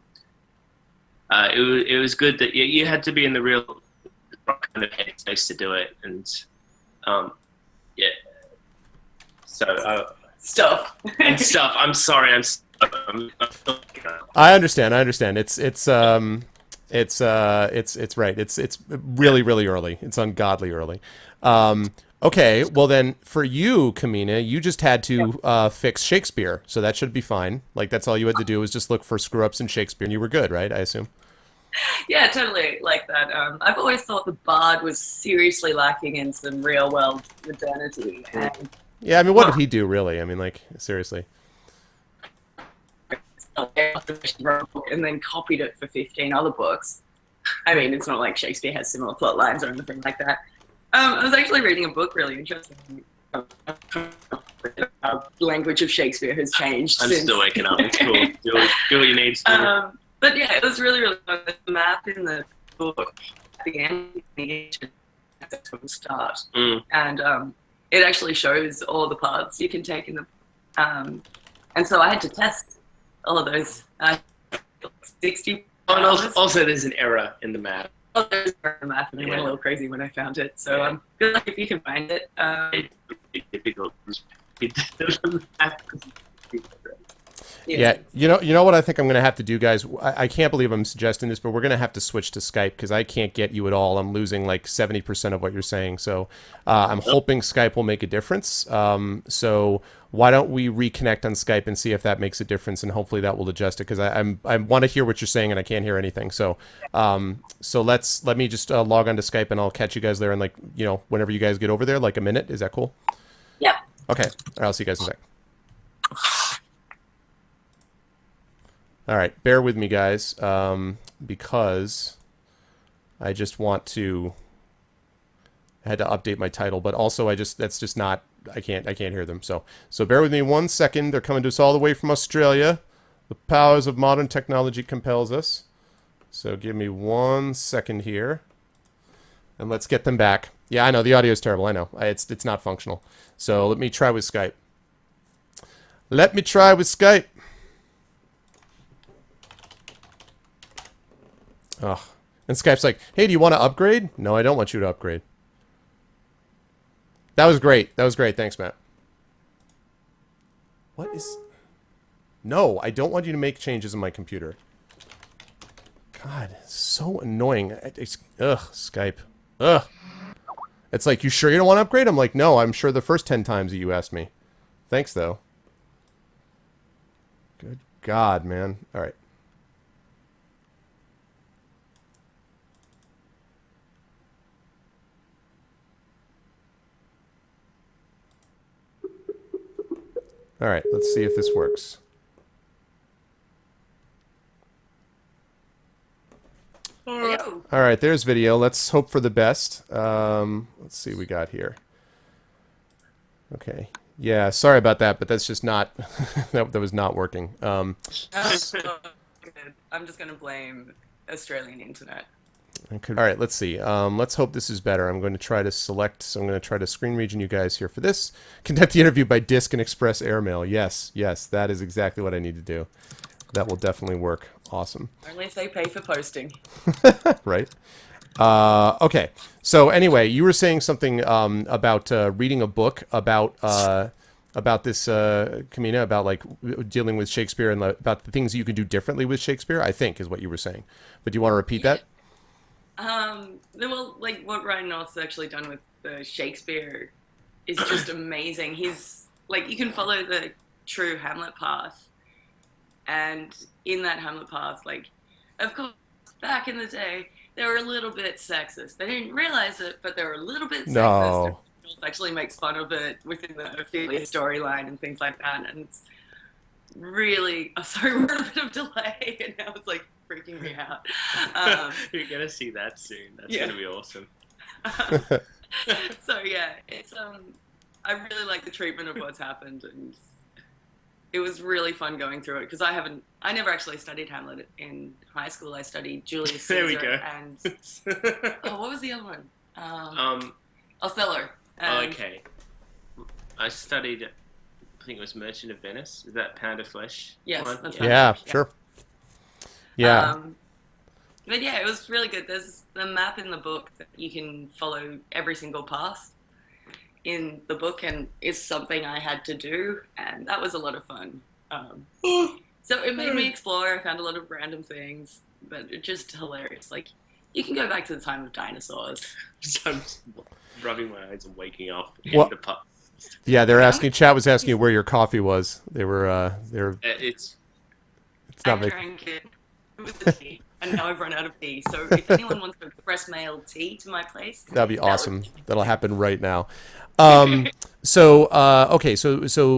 was good that you had to be in the real kind of headspace to do it, and yeah. So stuff. I'm sorry. I understand. It's right. It's really early. It's ungodly early. Okay, well then for you, Kamina, you just had to fix Shakespeare, so that should be fine. Like, that's all you had to do was just look for screw ups in Shakespeare, and you were good, right? I assume. Yeah, totally like that. I've always thought the Bard was seriously lacking in some real world modernity. And yeah, I mean, what did he do really? I mean, like, seriously. And then copied it for 15 other books. I mean, it's not like Shakespeare has similar plot lines or anything like that. I was actually reading a book really interesting. Language of Shakespeare has changed. I'm since. Still waking up. It's cool. Do what you need to do. But yeah, it was really fun. The map in the book at the end from the start, and it actually shows all the paths you can take in the. And so I had to test all of those 60. Oh, and also there's an error in the map. Oh, there's an error in the map, and I went a little crazy when I found it. So good luck if you can find it. It's difficult. Yeah, you know what I think I'm going to have to do, guys? I can't believe I'm suggesting this, but we're going to have to switch to Skype because I can't get you at all. I'm losing like 70% of what you're saying. So I'm hoping Skype will make a difference. So why don't we reconnect on Skype and see if that makes a difference, and hopefully that will adjust it because I want to hear what you're saying and I can't hear anything. So let me just log on to Skype and I'll catch you guys there in like whenever you guys get over there, like a minute. Is that cool? Yeah. Okay. All right, I'll see you guys in a sec. All right, bear with me, guys, because I just want to. I had to update my title, but also that's just not. I can't hear them. So bear with me 1 second. They're coming to us all the way from Australia. The powers of modern technology compels us. So give me 1 second here, and let's get them back. Yeah, I know the audio is terrible. I know it's not functional. So let me try with Skype. Oh, and Skype's like, hey, do you want to upgrade? No, I don't want you to upgrade. That was great. Thanks, Matt. What is... No, I don't want you to make changes in my computer. God, it's so annoying. Skype. Ugh. It's like, you sure you don't want to upgrade? I'm like, no, I'm sure the first 10 times that you asked me. Thanks, though. Good God, man. All right. All right, let's see if this works. Hello. All right, there's video. Let's hope for the best. Let's see what we got here. Okay. Yeah, sorry about that, but that's just not... that was not working. I'm just going to blame Australian internet. All right, let's see. Let's hope this is better. I'm going to try to select... So I'm going to try to screen region you guys here for this. Conduct the interview by disk and express airmail. Yes, yes, that is exactly what I need to do. That will definitely work. Awesome. Only if they pay for posting. Right. Okay. So anyway, you were saying something about reading a book about this, Kamina, about like dealing with Shakespeare and about the things you can do differently with Shakespeare, I think is what you were saying. But do you want to repeat that? Well, like what Ryan North's actually done with the Shakespeare is just amazing. He's like, you can follow the true Hamlet path. And in that Hamlet path, like, of course, back in the day, they were a little bit sexist. They didn't realize it, but they were a little bit sexist. No. It actually makes fun of it within the Ophelia storyline and things like that. And it's really... Oh, sorry, we're a bit of delay, and now it's, like, freaking me out. You're going to see that soon. That's Yeah. going to be awesome. So, yeah, it's... I really like the treatment of what's happened, and... It was really fun going through it because I never actually studied Hamlet in high school. I studied Julius Caesar. There we go. And what was the other one? Othello. Okay. I studied, I think it was Merchant of Venice. Is that Pound of Flesh? Yes, one? that's Yeah. right. Yeah, sure. Yeah. But yeah, it was really good. There's the map in the book that you can follow every single path in the book, and it's something I had to do, and that was a lot of fun. So it made me explore. I found a lot of random things, but it's just hilarious. Like, you can go back to the time of dinosaurs. I'm just rubbing my eyes and waking up in What? the pub. Yeah, they're asking. Chat was asking where your coffee was. They were. It's It's not I very. drank it with the tea, and now I've run out of tea. So if anyone wants to express mail tea to my place, That'd be that would- awesome. That'll happen right now. Okay, so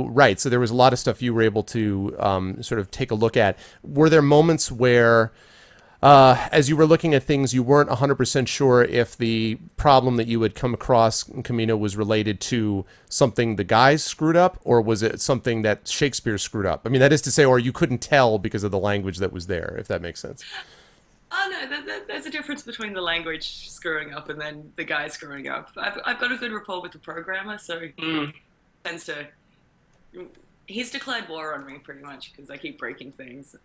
right. So there was a lot of stuff you were able to sort of take a look at. Were there moments where, as you were looking at things, you weren't 100% sure if the problem that you had come across in Camino was related to something the guys screwed up, or was it something that Shakespeare screwed up? I mean, that is to say, or you couldn't tell because of the language that was there, if that makes sense. Oh no, there's a difference between the language screwing up and then the guy screwing up. I've got a good rapport with the programmer, so he tends to. He's declared war on me pretty much because I keep breaking things.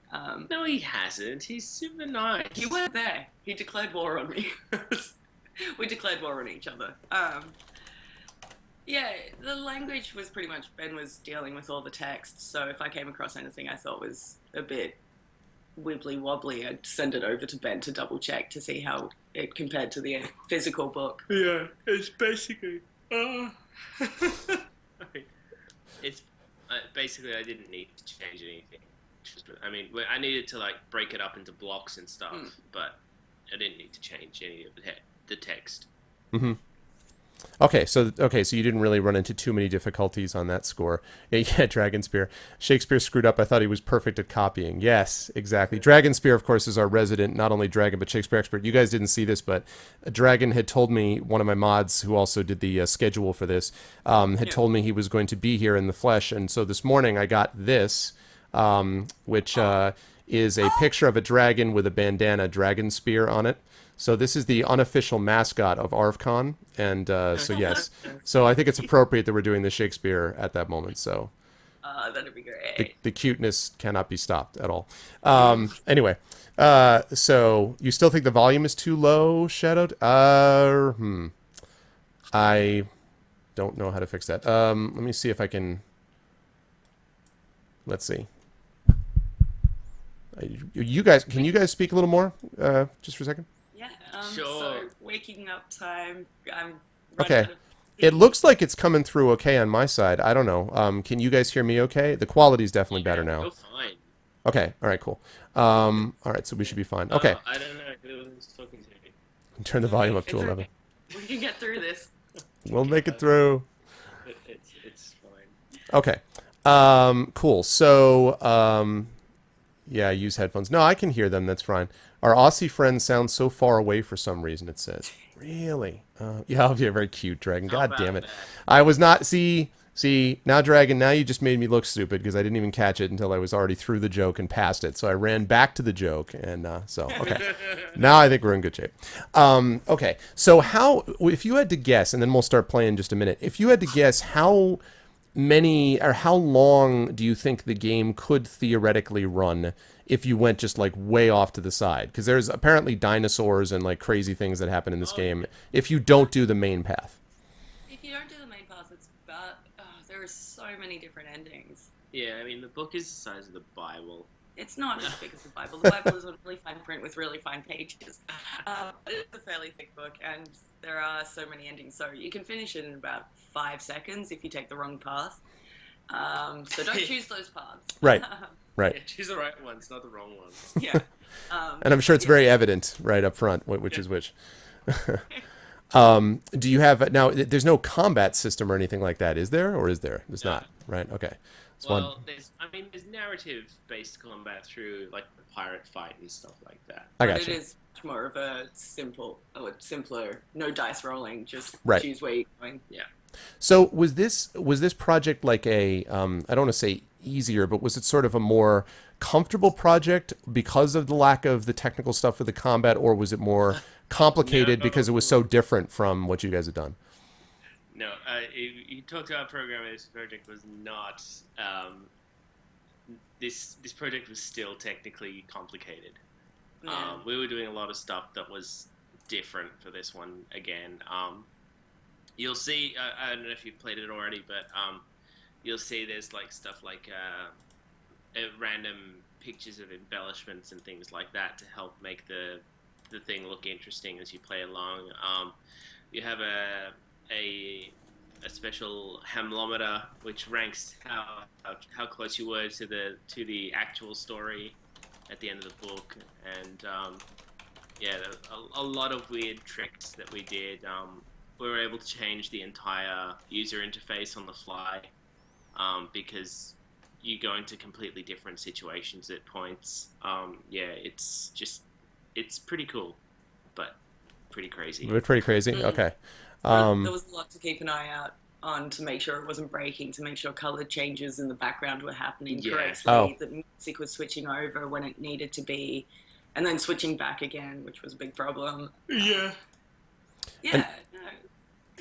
no, he hasn't. He's super nice. You weren't there. He declared war on me. We declared war on each other. Yeah, the language was pretty much Ben was dealing with all the text. So if I came across anything I thought was a bit wibbly wobbly, I'd send it over to Ben to double check to see how it compared to the physical book. Yeah, it's basically. It's basically I didn't need to change anything. I mean, I needed to like break it up into blocks and stuff, but I didn't need to change any of the text. Mm-hmm. Okay, so you didn't really run into too many difficulties on that score. Yeah, Dragon Spear. Shakespeare screwed up. I thought he was perfect at copying. Yes, exactly. Dragon Spear, of course, is our resident, not only Dragon, but Shakespeare expert. You guys didn't see this, but Dragon had told me, one of my mods who also did the schedule for this, told me he was going to be here in the flesh. And so this morning I got this, which is a picture of a dragon with a bandana Dragon Spear on it. So this is the unofficial mascot of ArvCon, and so yes. So I think it's appropriate that we're doing the Shakespeare at that moment, so. That'd be great. The cuteness cannot be stopped at all. Anyway, so you still think the volume is too low, Shadowed? I don't know how to fix that. Let me see if I can... Let's see. You guys, can you guys speak a little more, just for a second? Yeah, Sure. So waking up time, I'm Okay. It looks like it's coming through okay on my side. I don't know. Can you guys hear me okay? The quality's definitely better now. You're fine. Okay. All right. Cool. All right. So we should be fine. Okay. I don't know who was talking to me. Turn the volume up to It's 11. okay. We can get through this. We'll make it through. It's fine. Okay. Cool. So, yeah, use headphones. No, I can hear them. That's fine. Our Aussie friend sounds so far away for some reason, it says. Really? Yeah, you're very cute, Dragon. God damn it. I was not... See, now, Dragon, now you just made me look stupid because I didn't even catch it until I was already through the joke and past it. So I ran back to the joke, and okay. Now I think we're in good shape. Okay, so if you had to guess, and then we'll start playing in just a minute. If you had to guess how many or how long do you think the game could theoretically run if you went just like way off to the side? Because there's apparently dinosaurs and like crazy things that happen in this game if you don't do the main path. If you don't do the main path, it's about there are so many different endings. Yeah, I mean the book is the size of the Bible. It's not as big as the Bible. The Bible is a really fine print with really fine pages. It's a fairly thick book, and there are so many endings. So you can finish it in about 5 seconds if you take the wrong path. So don't choose those paths. Right. Right. Yeah, choose the right ones, not the wrong ones. Yeah. And I'm sure it's very evident right up front which is which. Do you have now? There's no combat system or anything like that, is there? Or is there? There's not. Right. Okay. Well, there's narrative-based combat through like the pirate fight and stuff like that. I got you. It is much more of a simpler, no dice rolling, just Right. choose where you're going. Yeah. So was this project like a I don't want to say easier, but was it sort of a more comfortable project because of the lack of the technical stuff with the combat, or was it more complicated because it was so different from what you guys had done? No, you talked to our programmer. This project was not. This project was still technically complicated. Yeah. We were doing a lot of stuff that was different for this one again. You'll see. I don't know if you've played it already, but you'll see there's like stuff like random pictures of embellishments and things like that to help make the thing look interesting as you play along. You have a special hamlometer which ranks how close you were to the actual story at the end of the book, and yeah, a lot of weird tricks that we did. We were able to change the entire user interface on the fly because you go into completely different situations at points. Yeah, it's pretty cool, but pretty crazy. Pretty crazy. Okay. There was a lot to keep an eye out on to make sure it wasn't breaking, to make sure color changes in the background were happening correctly, that music was switching over when it needed to be, and then switching back again, which was a big problem. Yeah.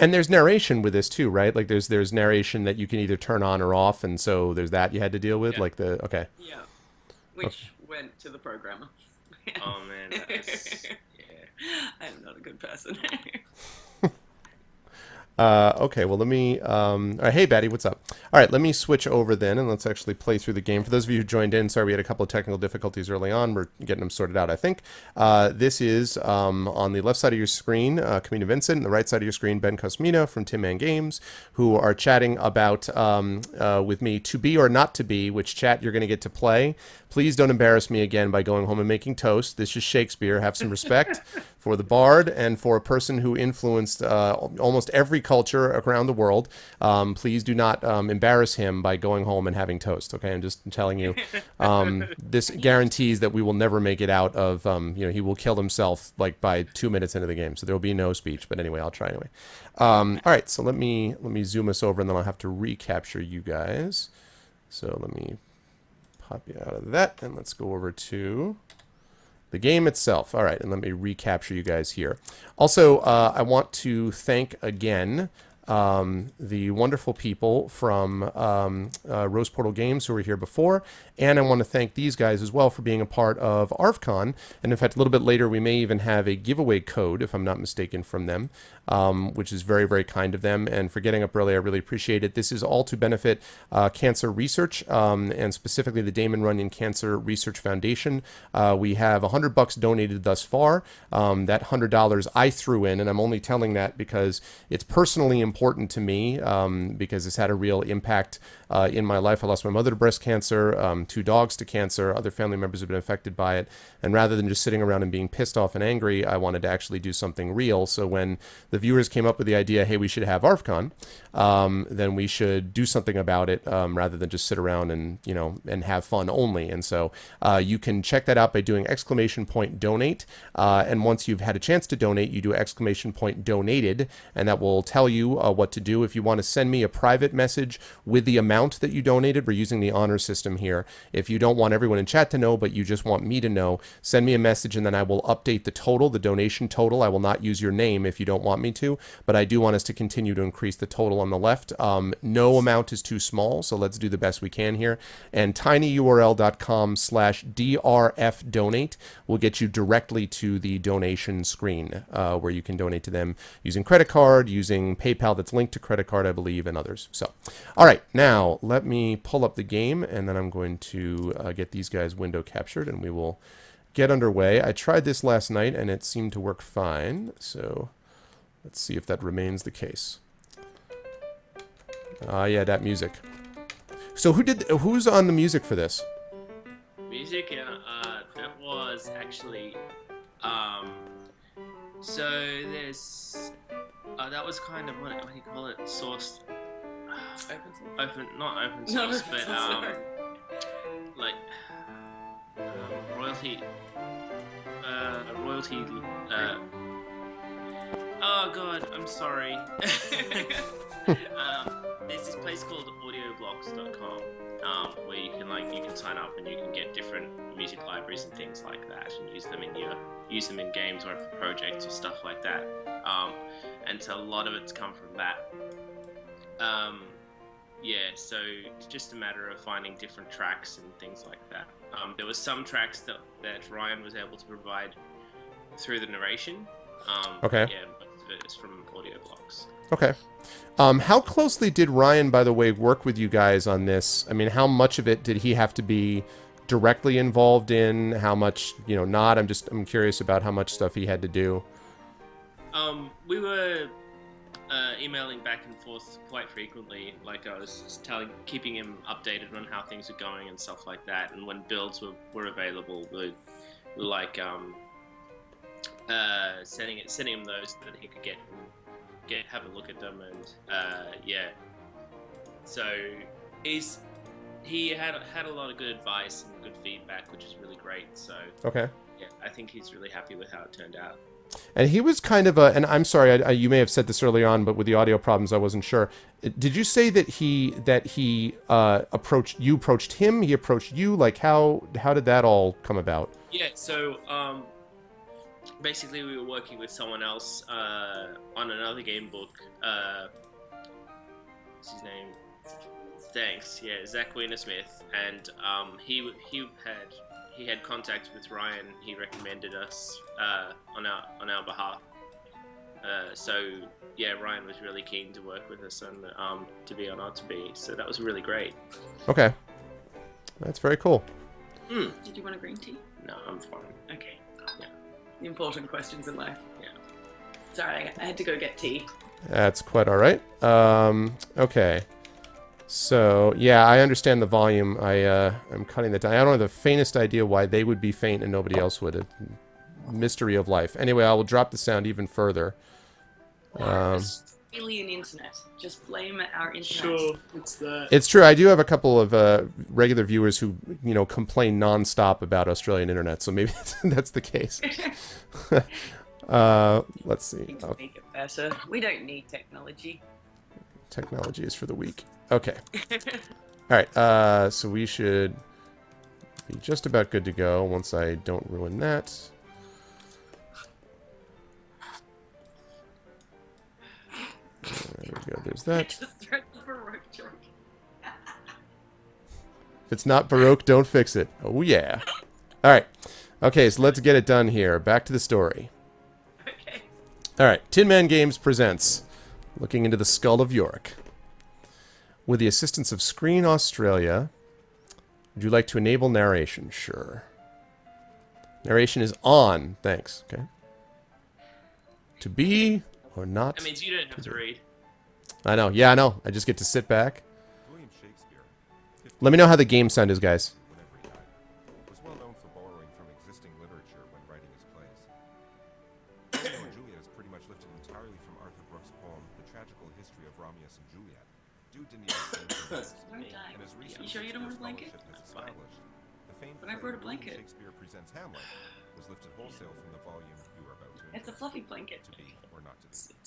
And there's narration with this too, right? Like there's narration that you can either turn on or off, and so there's that you had to deal with, Yeah. like the Yeah, which went to the programmer. Oh man, yeah. I'm not a good person. Okay, well, let me... all right, hey, Batty, what's up? All right, let me switch over then, and let's actually play through the game. For those of you who joined in, sorry, we had a couple of technical difficulties early on. We're getting them sorted out, I think. This is, on the left side of your screen, Kamina Vincent, and the right side of your screen, Ben Cosmina from Tin Man Games, who are chatting about, with me, to be or not to be, which chat you're going to get to play. Please don't embarrass me again by going home and making toast. This is Shakespeare. Have some respect for the bard and for a person who influenced almost every culture around the world. Please do not embarrass him by going home and having toast. Okay, I'm just telling you. This guarantees that we will never make it out of. He will kill himself like by 2 minutes into the game, so there will be no speech. But anyway, I'll try anyway. All right, so let me zoom us over, and then I'll have to recapture you guys. So let me pop you out of that, and let's go over to the game itself. All right, and let me recapture you guys here. Also, I want to thank again the wonderful people from Rose Portal Games who were here before, and I want to thank these guys as well for being a part of ArvCon. And in fact, a little bit later, we may even have a giveaway code, if I'm not mistaken, from them, which is very, very kind of them. And for getting up early, I really appreciate it. This is all to benefit cancer research, and specifically the Damon Runyon Cancer Research Foundation. We have $100 donated thus far. That $100 I threw in, and I'm only telling that because it's personally important important to me because it's had a real impact in my life. I lost my mother to breast cancer, 2 dogs to cancer, other family members have been affected by it. And rather than just sitting around and being pissed off and angry, I wanted to actually do something real. So when the viewers came up with the idea, hey, we should have ArvCon, then we should do something about it rather than just sit around and, you know, and have fun only. And so you can check that out by doing !donate. And once you've had a chance to donate, you do !donated, and that will tell you what to do. If you want to send me a private message with the amount that you donated, we're using the honor system here. If you don't want everyone in chat to know, but you just want me to know, send me a message and then I will update the total, the donation total. I will not use your name if you don't want me to, but I do want us to continue to increase the total on the left. No amount is too small, so let's do the best we can here. And tinyurl.com/drfdonate will get you directly to the donation screen where you can donate to them using credit card, using PayPal that's linked to credit card, I believe, and others. So, all right, now let me pull up the game, and then I'm going to get these guys window captured, and we will get underway. I tried this last night, and it seemed to work fine, so let's see if that remains the case. Yeah, that music. So who's on the music for this? Music, yeah, that was actually, so there's, that was kind of, what do you call it, sourced, not open source, but, like, royalty, oh god, I'm sorry. There's this place called audioblocks.com, where you can sign up and you can get different music libraries and things like that, and use them in games or for projects or stuff like that. And so a lot of it's come from that. Yeah, so it's just a matter of finding different tracks and things like that. There was some tracks that Ryan was able to provide through the narration. Okay. Yeah, most of it is from Audioblocks. Okay. How closely did Ryan, by the way, work with you guys on this? I mean, how much of it did he have to be directly involved in? How much, you know, not? I'm curious about how much stuff he had to do. We were emailing back and forth quite frequently. Like I was just keeping him updated on how things were going and stuff like that. And when builds were available, we were like sending him those so that he could have a look at them, and yeah. So he had a lot of good advice and good feedback, which is really great. So okay. Yeah, I think he's really happy with how it turned out. And he was kind of and I'm sorry, you may have said this early on, but with the audio problems, I wasn't sure. Did you say that he approached him? He approached you? Like how did that all come about? Yeah. So basically, we were working with someone else on another game book. What's his name? Thanks. Yeah, Zach Wiener-Smith, and he had contact with Ryan. He recommended us on our behalf. So yeah, Ryan was really keen to work with us and to be on RTB. So that was really great. Okay, that's very cool. Did you want a green tea? No, I'm fine. Okay. Yeah. The important questions in life. Yeah. Sorry, I had to go get tea. That's quite all right. Okay. So, yeah, I understand the volume. I'm cutting that down. I don't have the faintest idea why they would be faint and nobody else would. Mystery of life. Anyway, I will drop the sound even further. It's alien internet. Just blame our internet. Sure, it's that. It's true. I do have a couple of regular viewers who, you know, complain nonstop about Australian internet, so maybe that's the case. Let's see. We can make it better. We don't need technology. Technology is for the weak. Okay. All right. So we should be just about good to go once I don't ruin that. There we go. There's that. Just read the Baroque joke. If it's not Baroque, don't fix it. Oh, yeah. All right. Okay, so let's get it done here. Back to the story. Okay. All right. Tin Man Games presents Looking into the Skull of Yorick. With the assistance of Screen Australia, would you like to enable narration? Sure. Narration is on. Thanks. Okay. To be or not. That means you don't have to read. I know. Yeah, I know. I just get to sit back. Let me know how the game sound is, guys. Was well known for borrowing from existing literature when writing his plays. Romeo and Juliet is pretty much lifted entirely from Arthur Brooks' poem, The Tragical History of Romulus and Juliet. Dude didn't even Don't die. and as recent You sure you don't want a blanket? has established, the famed But I play brought a blanket. Shakespeare Presents Hamlet was lifted wholesale from the volume you are about to It's a fluffy blanket. to be or not to be.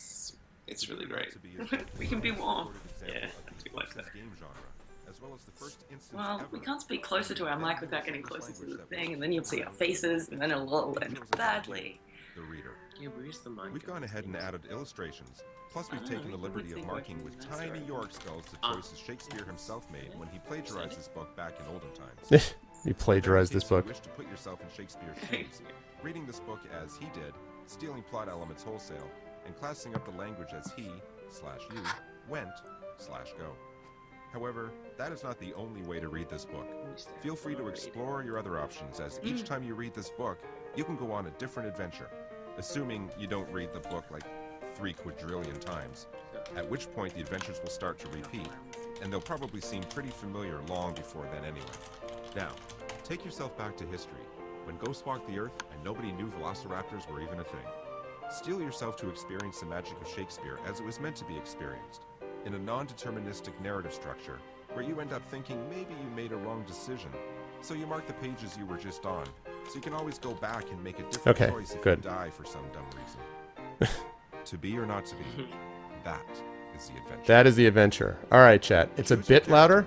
It's really great. We can be warm. Yeah, I do like that. Game genre, as well as the first instance Well, ever we can't speak closer to our mic without getting closer to the thing, and then you'll see our faces, and then it'll all end badly. the reader. Yeah, where's the mic? We've gone ahead and added illustrations. Plus, we've I don't know, taken the we liberty of think marking we're with doing tiny that. York skulls the Ah. choices Shakespeare himself made when he plagiarized this book back in olden times. You plagiarized this In case you book. wish to put yourself in Shakespeare's shoes, reading this book as he did, stealing plot elements wholesale, and classing up the language as he/you went/go. However, that is not the only way to read this book. Feel free to explore your other options, as each time you read this book, you can go on a different adventure, assuming you don't read the book like 3 quadrillion times, at which point the adventures will start to repeat, and they'll probably seem pretty familiar long before then anyway. Now, take yourself back to history, when ghosts walked the earth and nobody knew velociraptors were even a thing. Steel yourself to experience the magic of Shakespeare as it was meant to be experienced, in a non-deterministic narrative structure, where you end up thinking maybe you made a wrong decision. So you mark the pages you were just on, so you can always go back and make a different Okay, choice if good. you die for some dumb reason. To be or not to be, that is the adventure. That is the adventure. All right, chat. It's a bit louder.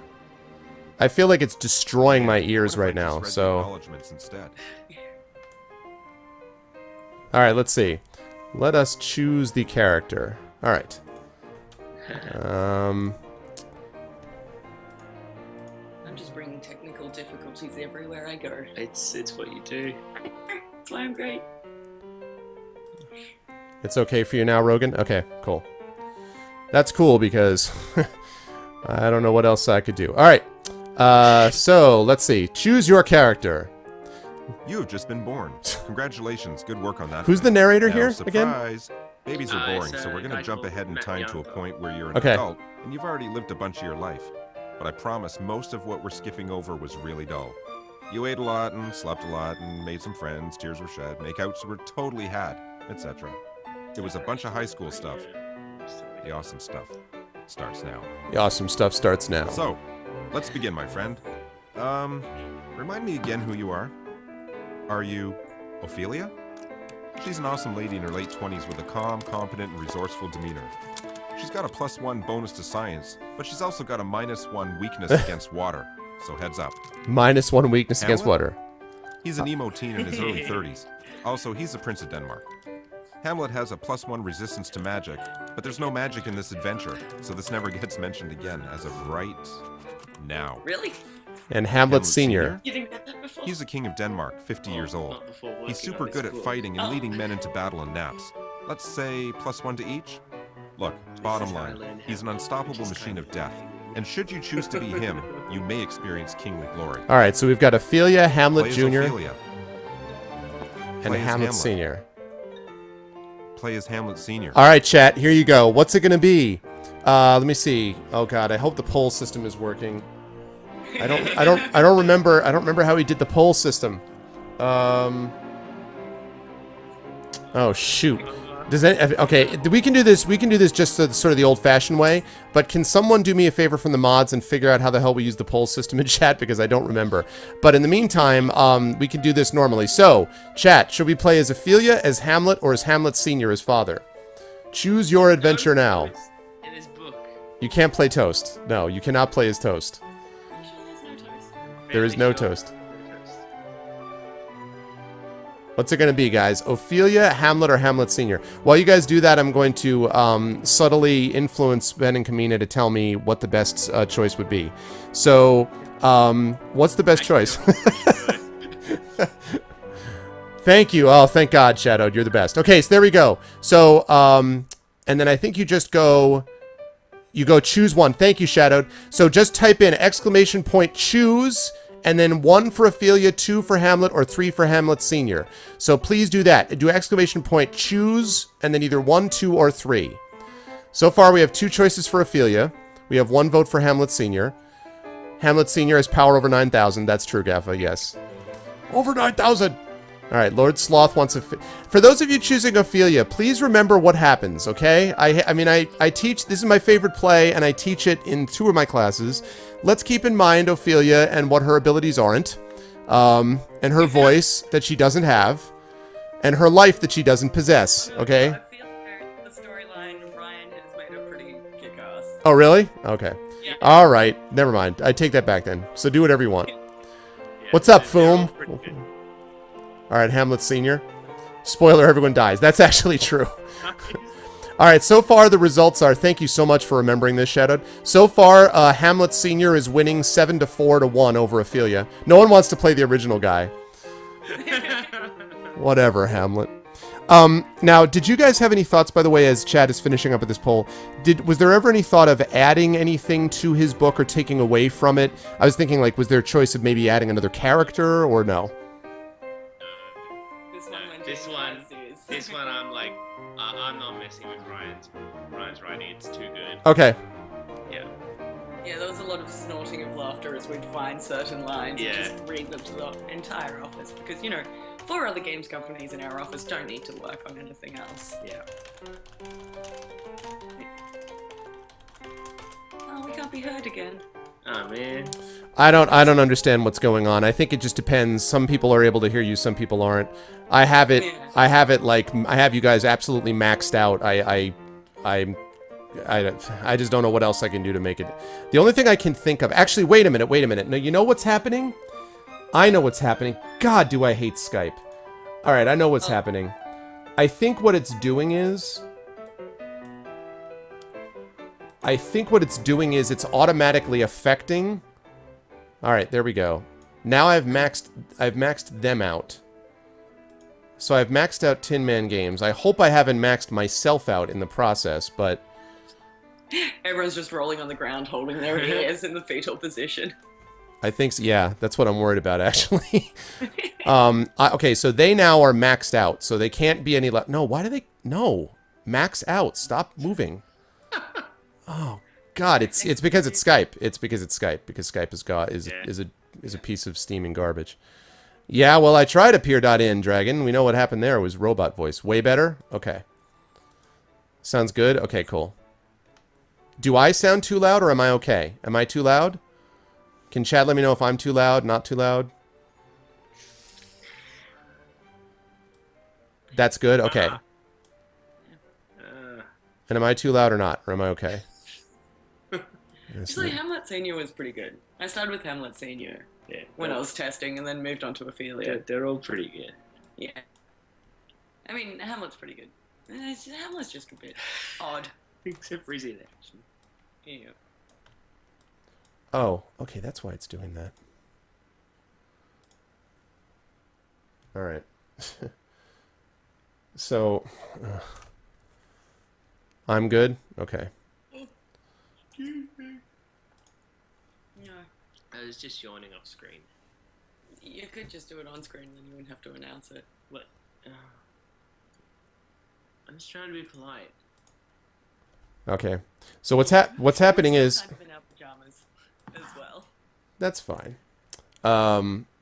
I feel like it's destroying my ears What if I right now. just read the So, acknowledgements instead? all right, let's see. Let us choose the character. All right. I'm just bringing technical difficulties everywhere I go. It's what you do. That's why I'm great. It's okay for you now, Rogan? Okay, cool. That's cool because I don't know what else I could do. All right. So, let's see. Choose your character. You have just been born. Congratulations, good work on that. Who's the thing. narrator Now, here again? surprise, babies are boring, it's so a we're gonna guy jump called ahead in Matt time to a Young. point where you're an Okay. adult, and you've already lived a bunch of your life. But I promise most of what we're skipping over was really dull. You ate a lot and slept a lot and made some friends, tears were shed, makeouts were totally had, etc. It was a bunch of high school stuff. The awesome stuff starts now. The awesome stuff starts now. So, let's begin, my friend. Remind me again who you are. Are you Ophelia? She's an awesome lady in her late 20s with a calm, competent, and resourceful demeanor. She's got a +1 bonus to science, but she's also got a -1 weakness against water, so heads up. -1 weakness against Hamlet? water. He's an emo teen in his early 30s. Also, he's the Prince of Denmark. Hamlet has a +1 resistance to magic, but there's no magic in this adventure, so this never gets mentioned again as of right now. Really? And Hamlet Sr. You didn't get that before? He's the king of Denmark, 50 years old. Not before working He's super on good this at book. fighting and Oh. leading men into battle and naps. Let's say +1 to each? Look, bottom line, he's an unstoppable machine of death. And should you choose to be him, you may experience kingly glory. All right, so we've got Ophelia, Hamlet Play as Jr., Ophelia. and Play as Hamlet Sr. Play as Hamlet Sr. All right, chat, here you go. What's it going to be? Let me see. Oh god, I hope the poll system is working. I don't remember how he did the poll system. Oh shoot. Okay, we can do this just sort of the old-fashioned way, but can someone do me a favor from the mods and figure out how the hell we use the poll system in chat, because I don't remember. But in the meantime, we can do this normally. So, chat, should we play as Ophelia, as Hamlet, or as Hamlet Sr. as father? Choose your adventure now. In his book. You can't play Toast. No, you cannot play as Toast. Are you sure there's no toast? There is no Toast. What's it going to be, guys? Ophelia, Hamlet, or Hamlet Sr.? While you guys do that, I'm going to subtly influence Ben and Kamina to tell me what the best choice would be. So, what's the best choice? Thank you. Oh, thank God, Shadowed. You're the best. Okay, so there we go. So, and then I think you just go... You go choose one. Thank you, Shadowed. So just type in !choose... and then 1 for Ophelia, 2 for Hamlet, or 3 for Hamlet Sr. So please do that. Do !choose, and then either 1, 2, or 3. So far, we have 2 choices for Ophelia. We have 1 vote for Hamlet Sr. Hamlet Sr. has power over 9,000. That's true, Gaffa, yes. Over 9,000! Alright, Lord Sloth wants for those of you choosing Ophelia, please remember what happens, okay? I mean, I teach, this is my favorite play, and I teach it in 2 of my classes. Let's keep in mind Ophelia and what her abilities aren't, and her voice that she doesn't have, and her life that she doesn't possess, okay? I feel the storyline Ryan has made her pretty kick-ass. Oh, really? Okay. Yeah. Alright, never mind. I take that back then. So do whatever you want. Yeah, What's up, they're all Foom? pretty good. Alright, Hamlet Sr. Spoiler, everyone dies. That's actually true. Alright, so far the results are, thank you so much for remembering this, Shadowed. So far, Hamlet Sr. is winning 7-4 to 1 over Ophelia. No one wants to play the original guy. Whatever, Hamlet. Now, did you guys have any thoughts, by the way, as Chad is finishing up with this poll? Was there ever any thought of adding anything to his book or taking away from it? I was thinking, like, was there a choice of maybe adding another character, or no? This one, I'm like, I'm not messing with Ryan's writing. It's too good. Okay. Yeah. Yeah, there was a lot of snorting of laughter as we'd find certain lines and Yeah. just read them to the entire office because, you know, 4 other games companies in our office don't need to work on anything else. Yeah. Oh, we can't be heard again. Oh man. I don't understand what's going on. I think it just depends. Some people are able to hear you, some people aren't. I have it like, I have you guys absolutely maxed out. I just don't know what else I can do to make it. The only thing I can think of, actually, wait a minute. No, you know what's happening? I know what's happening. God, do I hate Skype. Alright, I know what's happening. I think what it's doing is it's automatically affecting. Alright, there we go. Now I've maxed them out. So I've maxed out Tin Man Games. I hope I haven't maxed myself out in the process, but Everyone's just rolling on the ground, holding their ears in the fetal position. I think so, yeah, that's what I'm worried about, actually. Okay, so they now are maxed out, so they can't be any left. No, why do they? No, max out. Stop moving. Oh God, it's because it's Skype. It's because it's Skype. Because Skype is a piece of steaming garbage. Yeah, well, I tried appear.in, Dragon. We know what happened there. It was robot voice. Way better. Okay. Sounds good. Okay, cool. Do I sound too loud, or am I okay? Am I too loud? Can Chad let me know if I'm too loud, not too loud? That's good? Okay. And am I too loud or not? Or am I okay? Actually, Hamlet Senior was pretty good. I started with Hamlet Senior when I was testing, and then moved on to Ophelia. They're all pretty good. Yeah. I mean, Hamlet's pretty good. Hamlet's just a bit odd. Except for his inaction. Yeah. Oh, okay, that's why it's doing that. Alright. So, I'm good? Okay. No. I was just yawning off screen. You could just do it on screen, then you wouldn't have to announce it. What? I'm just trying to be polite. Okay. So what's happening is... Kind of in our pajamas as well. That's fine.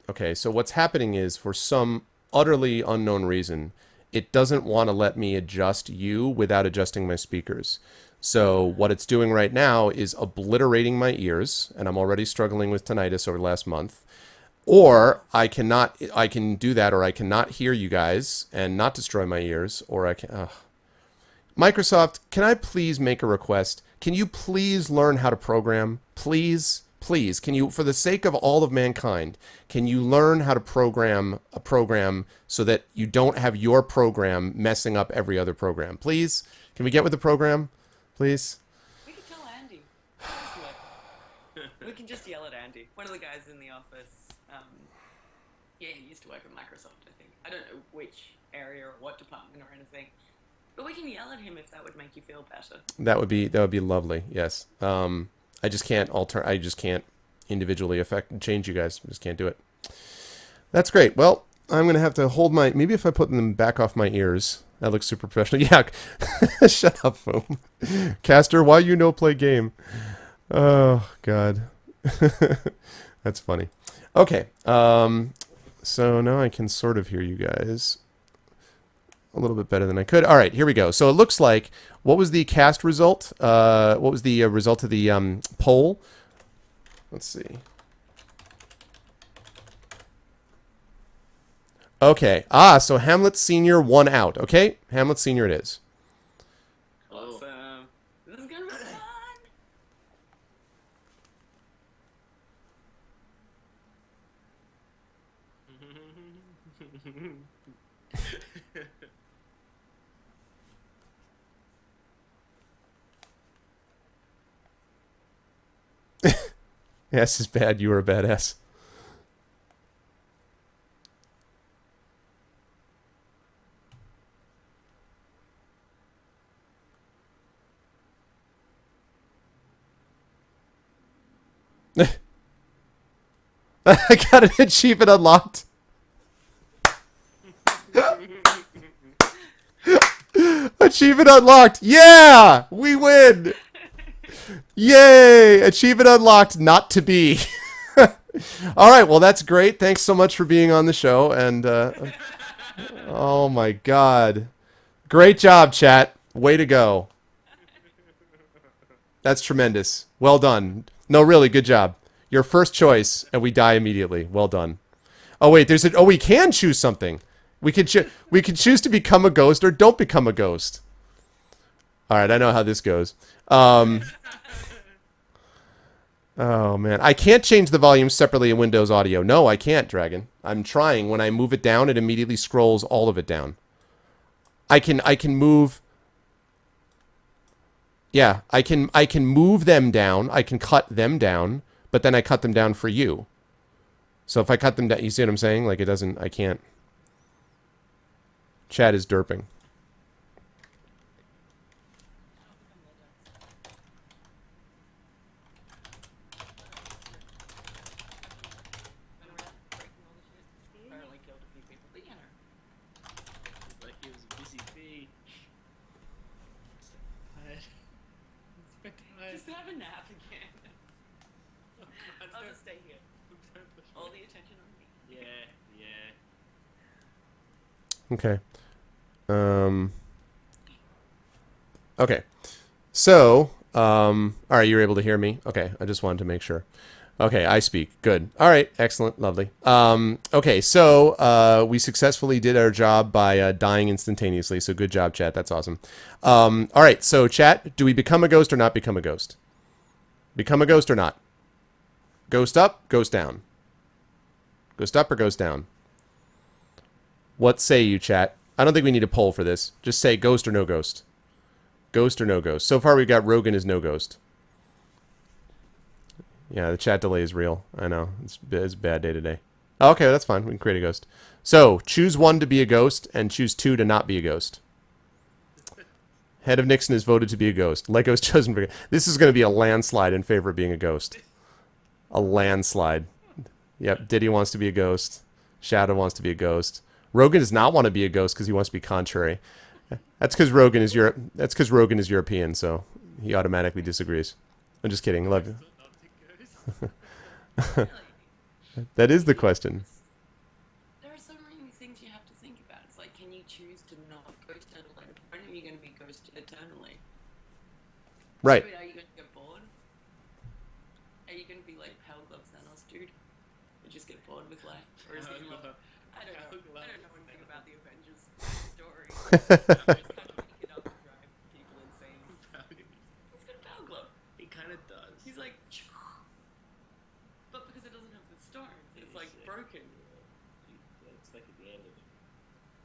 Okay, so what's happening is, for some utterly unknown reason, it doesn't want to let me adjust you without adjusting my speakers. So what it's doing right now is obliterating my ears, and I'm already struggling with tinnitus over the last month. Or I can do that, or I cannot hear you guys and not destroy my ears, or I can... Microsoft, can I please make a request? Can you please learn how to program? Please? Please, can you, for the sake of all of mankind, can you learn how to program a program so that you don't have your program messing up every other program? Please? Can we get with the program? Please? We could tell Andy. We can just yell at Andy. One of the guys in the office, he used to work at Microsoft, I think. I don't know which area or what department or anything. But we can yell at him if that would make you feel better. That would be lovely, yes. I just can't individually change you guys. I just can't do it. That's great. Well, I'm going to have to hold maybe if I put them back off my ears That looks super professional. Yeah. Shut up, Foam. Caster, why you no play game? Oh, God. That's funny. Okay. So now I can sort of hear you guys a little bit better than I could. All right, here we go. So it looks like, what was the cast result? What was the result of the poll? Let's see. Okay. So Hamlet Senior won out. Okay, Hamlet Senior it is. Awesome. This is gonna be fun. Yes is bad. You are a badass. I got an achievement unlocked. Achievement unlocked. Yeah! We win! Yay! Achievement unlocked, not to be. Alright, well that's great. Thanks so much for being on the show. And, oh my god. Great job, chat. Way to go. That's tremendous. Well done. No, really, good job. Your first choice, and we die immediately. Well done. Oh wait, there's a. Oh, we can choose something. We can choose to become a ghost or don't become a ghost. All right, I know how this goes. Oh man, I can't change the volume separately in Windows Audio. No, I can't, Dragon. I'm trying. When I move it down, it immediately scrolls all of it down. I can move. Yeah, I can move them down. I can cut them down. But then I cut them down for you. So if I cut them down, you see what I'm saying? Like it doesn't, I can't. Chat is derping. Like he was a busy bee. Just have a nap again. I'll just stay here. All the attention on me. Yeah, yeah. Okay. Okay. So, all right, you're able to hear me? Okay, I just wanted to make sure. Okay, I speak. Good. All right, excellent, lovely. Okay, so we successfully did our job by dying instantaneously, so good job, chat. That's awesome. All right, so chat, do we become a ghost or not become a ghost? Become a ghost or not? Ghost up, ghost down. Ghost up or ghost down? What say you, chat? I don't think we need a poll for this. Just say ghost or no ghost. Ghost or no ghost. So far we've got Rogan is no ghost. Yeah, the chat delay is real. I know. It's a bad day today. Okay, that's fine. We can create a ghost. So, choose one to be a ghost and choose two to not be a ghost. Head of Nixon is voted to be a ghost. Lego's chosen for... This is going to be a landslide in favor of being a ghost. A landslide. Yep, Diddy wants to be a ghost. Shadow wants to be a ghost. Rogan does not want to be a ghost because he wants to be contrary. That's because Rogan is European, so he automatically disagrees. I'm just kidding. Love you. That is the question. There are so many things you have to think about. It's like, can you choose to not ghost eternally? When are you going to be ghosted eternally? Right. Are you going to get bored? Are you going to be like Pale Gloves Thanos, dude? And just get bored with life? Or is it more... I don't know. I don't know anything about the Avengers story. He can drive people insane. He's got a Pale Glove. He kind of does. He's like... But because it doesn't have the stones, it's like broken. It's like at the end of it.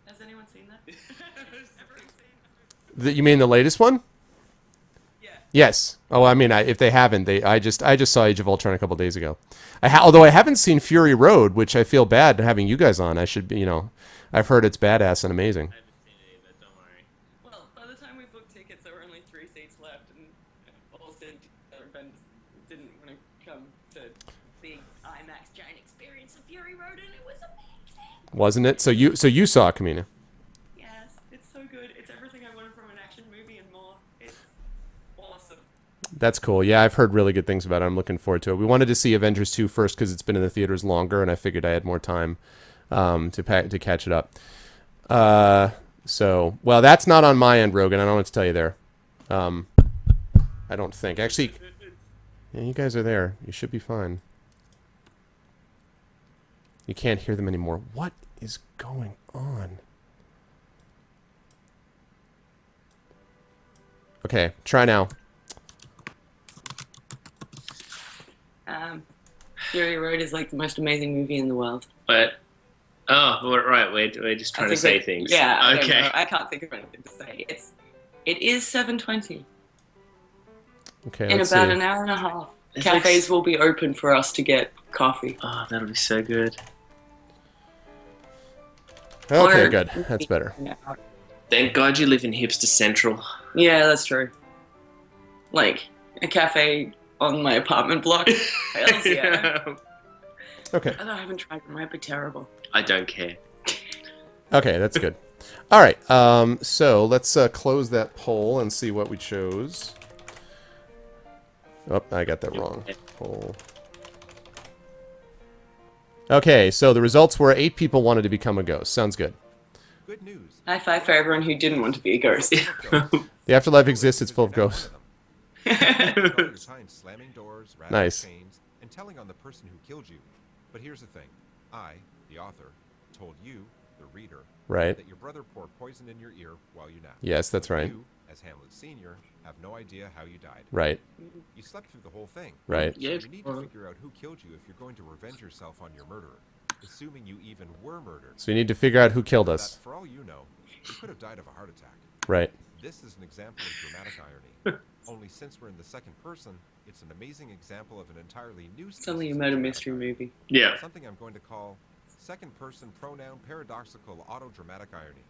Has anyone seen that? Everyone seen You mean the latest one? Yeah. Yes. Oh, I mean, if they haven't, I just saw Age of Ultron a couple days ago. Although I haven't seen Fury Road, which I feel bad having you guys on. I should be, I've heard it's badass and amazing. I haven't seen it either, don't worry. Well, by the time we booked tickets, there were only 3 seats left, and all said other friends didn't want to come to the IMAX giant experience of Fury Road, and it was amazing. Wasn't it? So you saw it, Kamina. Yes, it's so good. That's cool. Yeah, I've heard really good things about it. I'm looking forward to it. We wanted to see Avengers 2 first because it's been in the theaters longer, and I figured I had more time to catch it up. So, well, that's not on my end, Rogan. I don't know what to tell you there. I don't think. Actually, yeah, you guys are there. You should be fine. You can't hear them anymore. What is going on? Okay, try now. Fury Road is like the most amazing movie in the world. But right, we're just trying to say things. Yeah. Okay. I can't think of anything to say. It is 7:20. Okay. In let's about see. an hour and a half, It's cafes will be open for us to get coffee. Oh, that'll be so good. Okay, Or- good. That's better. Yeah. Thank God you live in hipster central. Yeah, that's true. Like a cafe on my apartment block. Hells yeah. Okay. Although I haven't tried it, it might be terrible. I don't care. Okay, that's good. All right. So let's close that poll and see what we chose. Oh, I got that wrong. Poll. Okay, so the results were 8 people wanted to become a ghost. Sounds good. Good news. High five for everyone who didn't want to be a ghost. The afterlife exists. It's full of ghosts. Your time slamming doors, rattling Nice. chains, and telling on the person who killed you. But here's the thing. I, the author, told you, the reader, Right. that your brother poured poison in your ear while you napped. Yes, that's right. You, as Hamlet Sr., have no idea how you died. Right. You slept through the whole thing. Right. So Yeah, you need to figure out who killed you if you're going to revenge yourself on your murderer, assuming you even were murdered. So we need to figure out who killed That, us. for all you know, you could have died of a heart attack. Right. This is an example of dramatic irony. Only since we're in the second person, it's an amazing example of an entirely new It's only a species of murder dramatic mystery irony. movie. Yeah. Something I'm going to call second-person pronoun paradoxical autodramatic irony.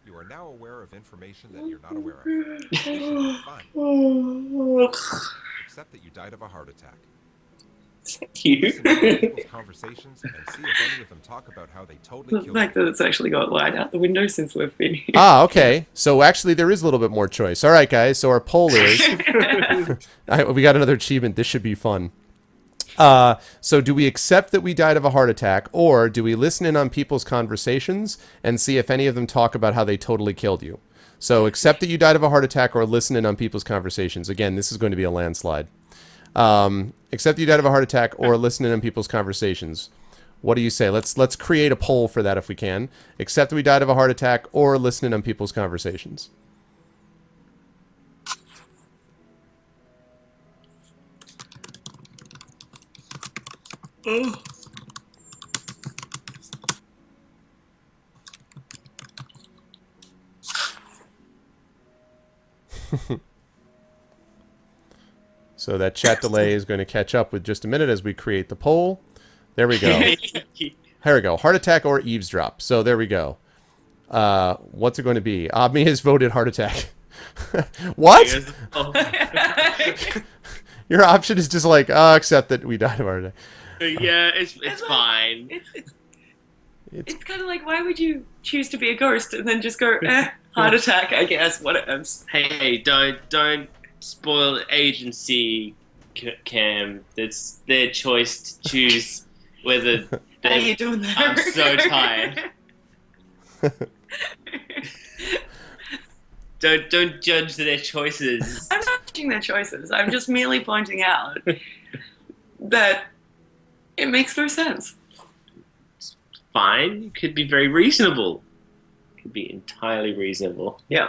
You are now aware of information that you're not aware of. This should be fun. Except that you died of a heart attack. Listen to other people's conversations and see if any of them talk about how they totally The killed fact you. that it's actually got light out the window since we've been here. Ah, okay. So actually there is a little bit more choice. All right, guys. So our poll is... we got another achievement. This should be fun. So do we accept that we died of a heart attack, or do we listen in on people's conversations and see if any of them talk about how they totally killed you? So accept that you died of a heart attack, or listen in on people's conversations. Again, this is going to be a landslide. Accept that you died of a heart attack, or listen in on people's conversations. What do you say? Let's create a poll for that if we can. Accept that we died of a heart attack, or listen in on people's conversations. So that chat delay is going to catch up with just a minute as we create the poll. There we go. Here we go. Heart attack or eavesdrop. So there we go. What's it going to be? Abmi has voted heart attack. What? Your option is just like, accept that we died of heart attack. Yeah, it's fine. It's kind of like, why would you choose to be a ghost and then just go, heart attack, I guess, whatever. Hey, don't spoil agency, Cam. That's their choice to choose whether How you they. doing that? I'm so tired. Don't judge their choices. I'm not judging their choices. I'm just merely pointing out that it makes no sense. Fine, you could be very reasonable. Could be entirely reasonable. Yeah.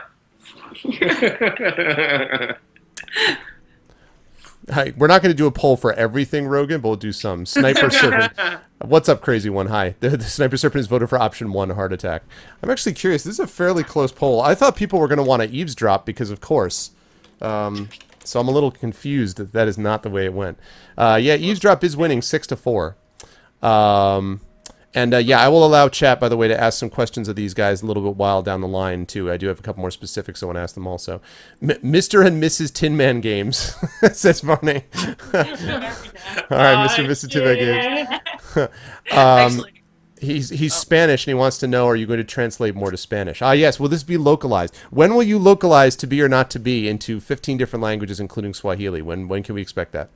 Hi, we're not going to do a poll for everything, Rogan, but we'll do some. Sniper Serpent. What's up, Crazy One? Hi. The Sniper Serpent has voted for option 1, heart attack. I'm actually curious. This is a fairly close poll. I thought people were going to want to eavesdrop because, of course. So I'm a little confused that is not the way it went. Yeah, eavesdrop is winning 6-4. Yeah, I will allow chat, by the way, to ask some questions of these guys a little bit while down the line, too. I do have a couple more specifics I want to ask them also. Mr. and Mrs. Tin Man Games, says Barney. All right, Mr. and Mrs. Tin Man Games. Actually, He's Spanish, and he wants to know, are you going to translate more to Spanish? Ah, yes. Will this be localized? When will you localize To Be or Not to Be into 15 different languages, including Swahili? When can we expect that?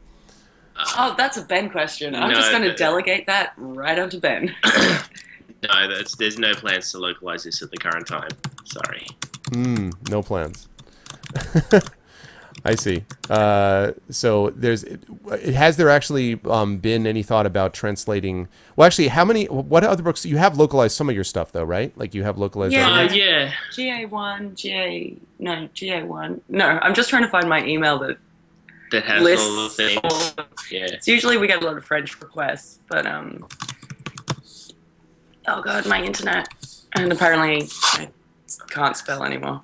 Oh, that's a Ben question. I'm No, just going to delegate that right onto Ben. No, there's no plans to localize this at the current time. Sorry. No plans. I see. So has there actually been any thought about translating? Well, actually, what other books you have localized some of your stuff though, right? Like you have localized. Yeah. Yeah. GA1. No, I'm just trying to find my email that That has all the things. Yeah. It's usually we get a lot of French requests, but oh god, my internet, and apparently I can't spell anymore.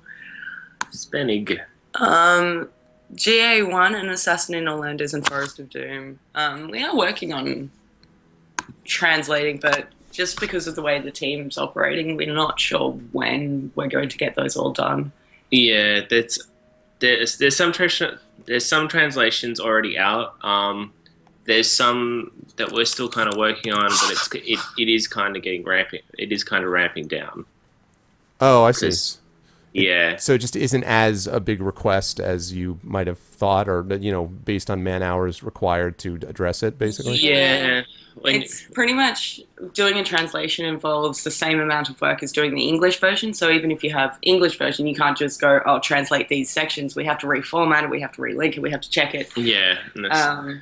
Spenig. GA1 and Assassin in Orlando's and Forest of Doom. We are working on translating, but just because of the way the team's operating, we're not sure when we're going to get those all done. Yeah, there's some translations already out. There's some that we're still kind of working on, but it is kind of ramping down. Oh, I see. Yeah. So it just isn't as a big request as you might have thought, or based on man hours required to address it, basically. Yeah. It's pretty much doing a translation involves the same amount of work as doing the English version. So even if you have English version, you can't just go, "Oh, translate these sections." We have to reformat it. We have to relink it. We have to check it. Yeah. And that's,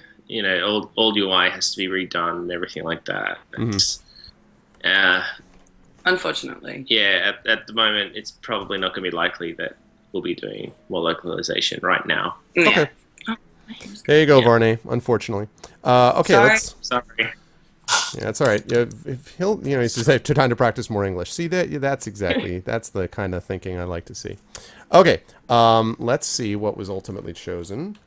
old UI has to be redone and everything like that. Unfortunately. Yeah, at the moment, it's probably not going to be likely that we'll be doing more localization right now. Yeah. Okay. There you go, Varney. Unfortunately. Okay, Sorry. Yeah, that's all right. If he'll, he says I have time to practice more English. See that's exactly that's the kind of thinking I like to see. Okay, let's see what was ultimately chosen.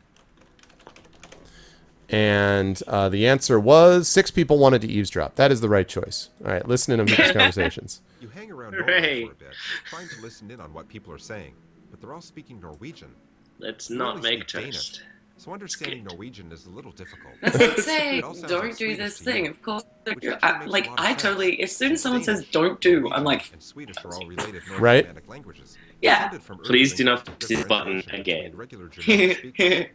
And the answer was 6 people wanted to eavesdrop. That is the right choice. All right, listen in on people's conversations. You hang around Norway for a bit, trying to listen in on what people are saying, but they're all speaking Norwegian. Let's You not only make speak Danish, toast. so understanding Norwegian is a little difficult. That's like saying, It all sounds don't like do Swedish this to thing. you, Of course, which actually makes a lot of I sense. totally. As soon as someone says Danish, "don't do," Norwegian, I'm like, and Swedish are all related North Right? Germanic languages. yeah. Descended from Please early do not linguistic push this button differentiation again. between regular Germanic speakers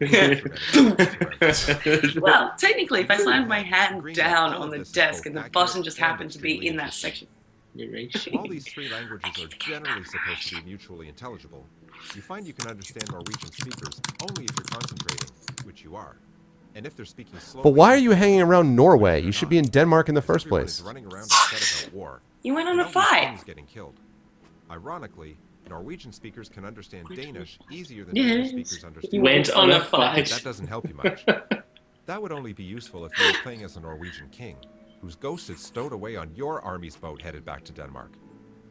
and Germanic. Well, technically, if I slammed my hand Green down all on of the this is desk both and the accurate button just and happened to be extremely in that interesting. section. While these 3 languages are generally supposed to be mutually intelligible, you find you can understand Norwegian speakers only if you're concentrating, which you are. And if they're speaking slowly, But why are you hanging around Norway? You should be in Denmark in the first everyone place. is running around upset about war. You went on and a all these fight. kings getting killed. Ironically, Norwegian speakers can understand Danish easier than Yes. Danish speakers You understand. went on a But fight. that doesn't help you much. That would only be useful if you were playing as a Norwegian king, whose ghost is stowed away on your army's boat headed back to Denmark.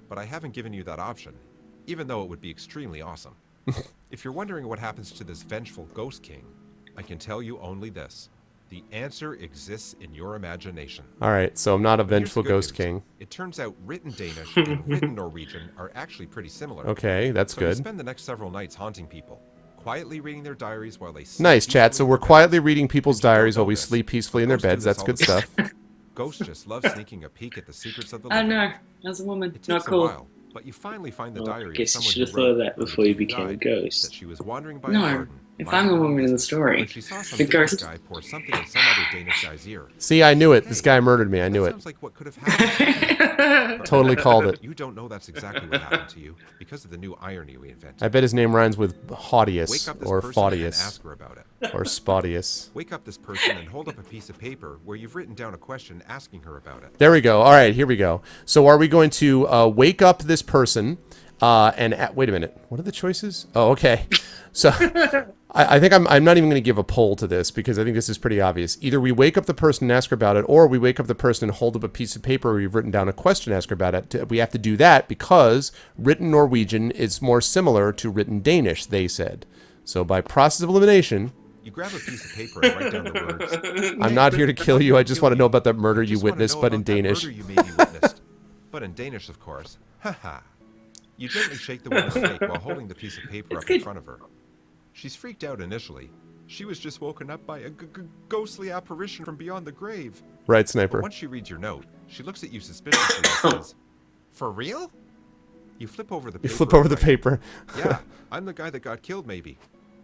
But I haven't given you that option, even though it would be extremely awesome. If you're wondering what happens to this vengeful ghost king, I can tell you only this. The answer exists in your imagination. All right, so I'm not a But here's vengeful the good ghost news. king. It turns out written Danish and written Norwegian are actually pretty similar. Okay, that's So you good. spend the next several nights haunting people, quietly reading their diaries while they sleep Nice, chat. So peacefully in we're their quietly beds. reading people's And you don't diaries while know we this, sleep but peacefully in their ghosts do beds. this That's all good the time. stuff. Ghosts just love sneaking a peek at the secrets of the Oh living. no, as a woman, It not takes a cool. while, but you finally find the Well, diary I of guess you someone should who have thought of wrote that when the before you king became a died, ghost. that she was wandering by a No, garden, if minding I'm a her own woman in the business, story, when she saw some the Danish ghost- guy pour something in some other Danish guy's ear. See, I knew it. This Hey, guy murdered me. I that knew it. sounds like what could have happened. Totally called it. You don't know that's exactly what happened to you because of the new irony we invented. I bet his name rhymes with Wake Haudius up this or person and Faudius ask her about it. or Spaudius. Wake up this person and hold up a piece of paper where you've written down a question asking her about it. There we go. All right, here we go. So are we going to wake up this person wait a minute. What are the choices? Oh, okay. So I think I'm not even going to give a poll to this because I think this is pretty obvious. Either we wake up the person and ask her about it, or we wake up the person and hold up a piece of paper where we've written down a question and ask her about it. We have to do that because written Norwegian is more similar to written Danish, they said. So by process of elimination, You grab a piece of paper and write down the words. I'm not here to kill you. I just want to know about that murder I you just wanna witnessed, know but in about that Danish. murder you maybe witnessed. But in Danish, of course. Haha. You gently shake the woman's leg while holding the piece of paper up in front of her. She's freaked out initially. She was just woken up by a ghostly apparition from beyond the grave. Right, But Sniper. once she reads your note, She looks at you suspiciously and says, "For real?" You flip over the paper. You flip over the and write, paper. "Yeah, I'm the guy that got killed, maybe.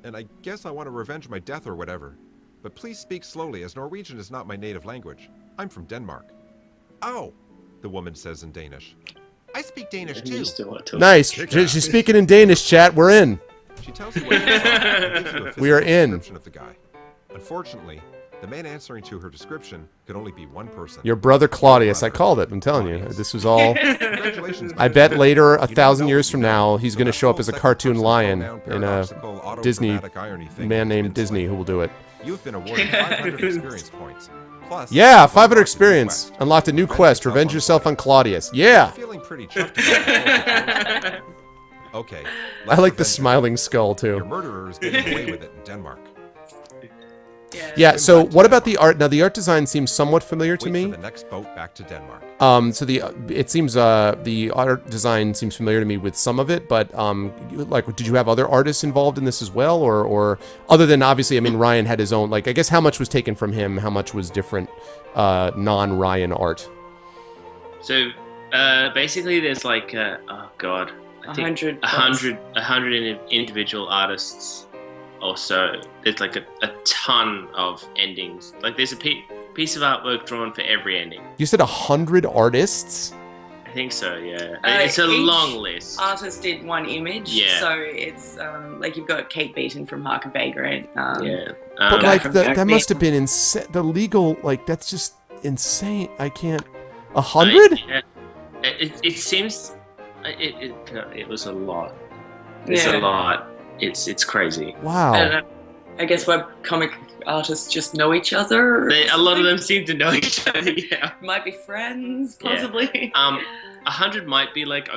And I guess I want to revenge my death or whatever. But please speak slowly, as Norwegian is not my native language. I'm from Denmark." "Oh," the woman says in Danish. "I speak Danish too." Nice. She's speaking in Danish, chat. We're in. She tells you what you saw and gives you a We are physical in. description of the guy. Unfortunately, the man answering to her description could only be one person. Your brother Claudius. I called it. I'm telling you. This was all... Congratulations, I bet Mr. later, You 1,000 didn't years know from what you now, know. he's So going to that show up whole as a second cartoon person lion pronoun in a paradoxical Disney autodramatic irony thing man has named been Disney slain. who will do it. You've been awarded 500 experience points. Plus, Yeah, you've 500 unlocked a new experience. quest. Unlocked a new quest. Revenge yourself on Claudius. Yeah. Feeling pretty chuffed about the whole situation. Okay. I let's like the revenge smiling skull, you. too. Your murderer is getting away with it in Denmark. Yeah, so what about the art? Now, the art design seems somewhat familiar to Wait me. for the next boat back to Denmark. So it seems the art design seems familiar to me with some of it, but like, did you have other artists involved in this as well, or other than obviously, I mean, Ryan had his own. Like, I guess how much was taken from him, how much was different non-Ryan art? So basically, there's like oh god, I think 100 individual artists. Also, there's like a ton of endings. Like there's a piece of artwork drawn for every ending. You said 100 artists? I think so, yeah. It's a long list. Artist did one image, Yeah. so it's like you've got Kate Beaton from Hark and Vagrant. Yeah. But Guy like from that Jack must have been insane. The legal, like, that's just insane. I can't. 100? Yeah. It seems it was a lot. It's Yeah. a lot. It's crazy. I Wow. don't know. I guess web comic artists just know each other. A lot of them seem to know each other. Yeah. Might be friends, Yeah. possibly. 100 might be like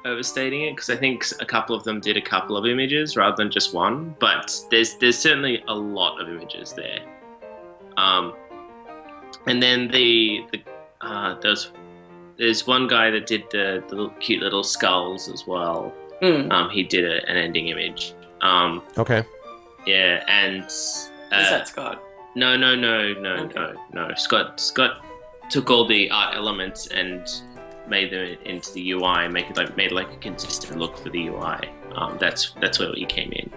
overstating it because I think a couple of them did a couple of images rather than just one. But there's certainly a lot of images there. And then there's one guy that did the cute little skulls as well. He did an ending image. Okay. Yeah, and Is that Scott? No. Okay. Scott took all the art elements and made them into the UI, made like a consistent look for the UI. That's where he came in.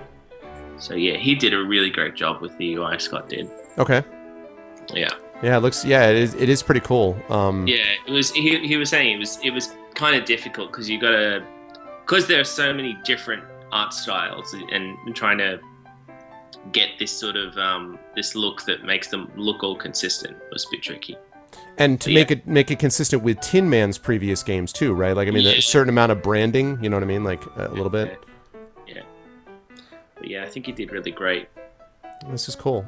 So yeah, he did a really great job with the UI. Scott did. Okay. Yeah. Yeah, it looks. Yeah, it is pretty cool. Yeah, it was. He was saying it was kind of difficult because there are so many different art styles and trying to get this sort of this look that makes them look all consistent was a bit tricky. And to make it consistent with Tin Man's previous games too, right? Like, I mean, a certain amount of branding. You know what I mean? Like a little bit. Yeah. But yeah, I think he did really great. This is cool.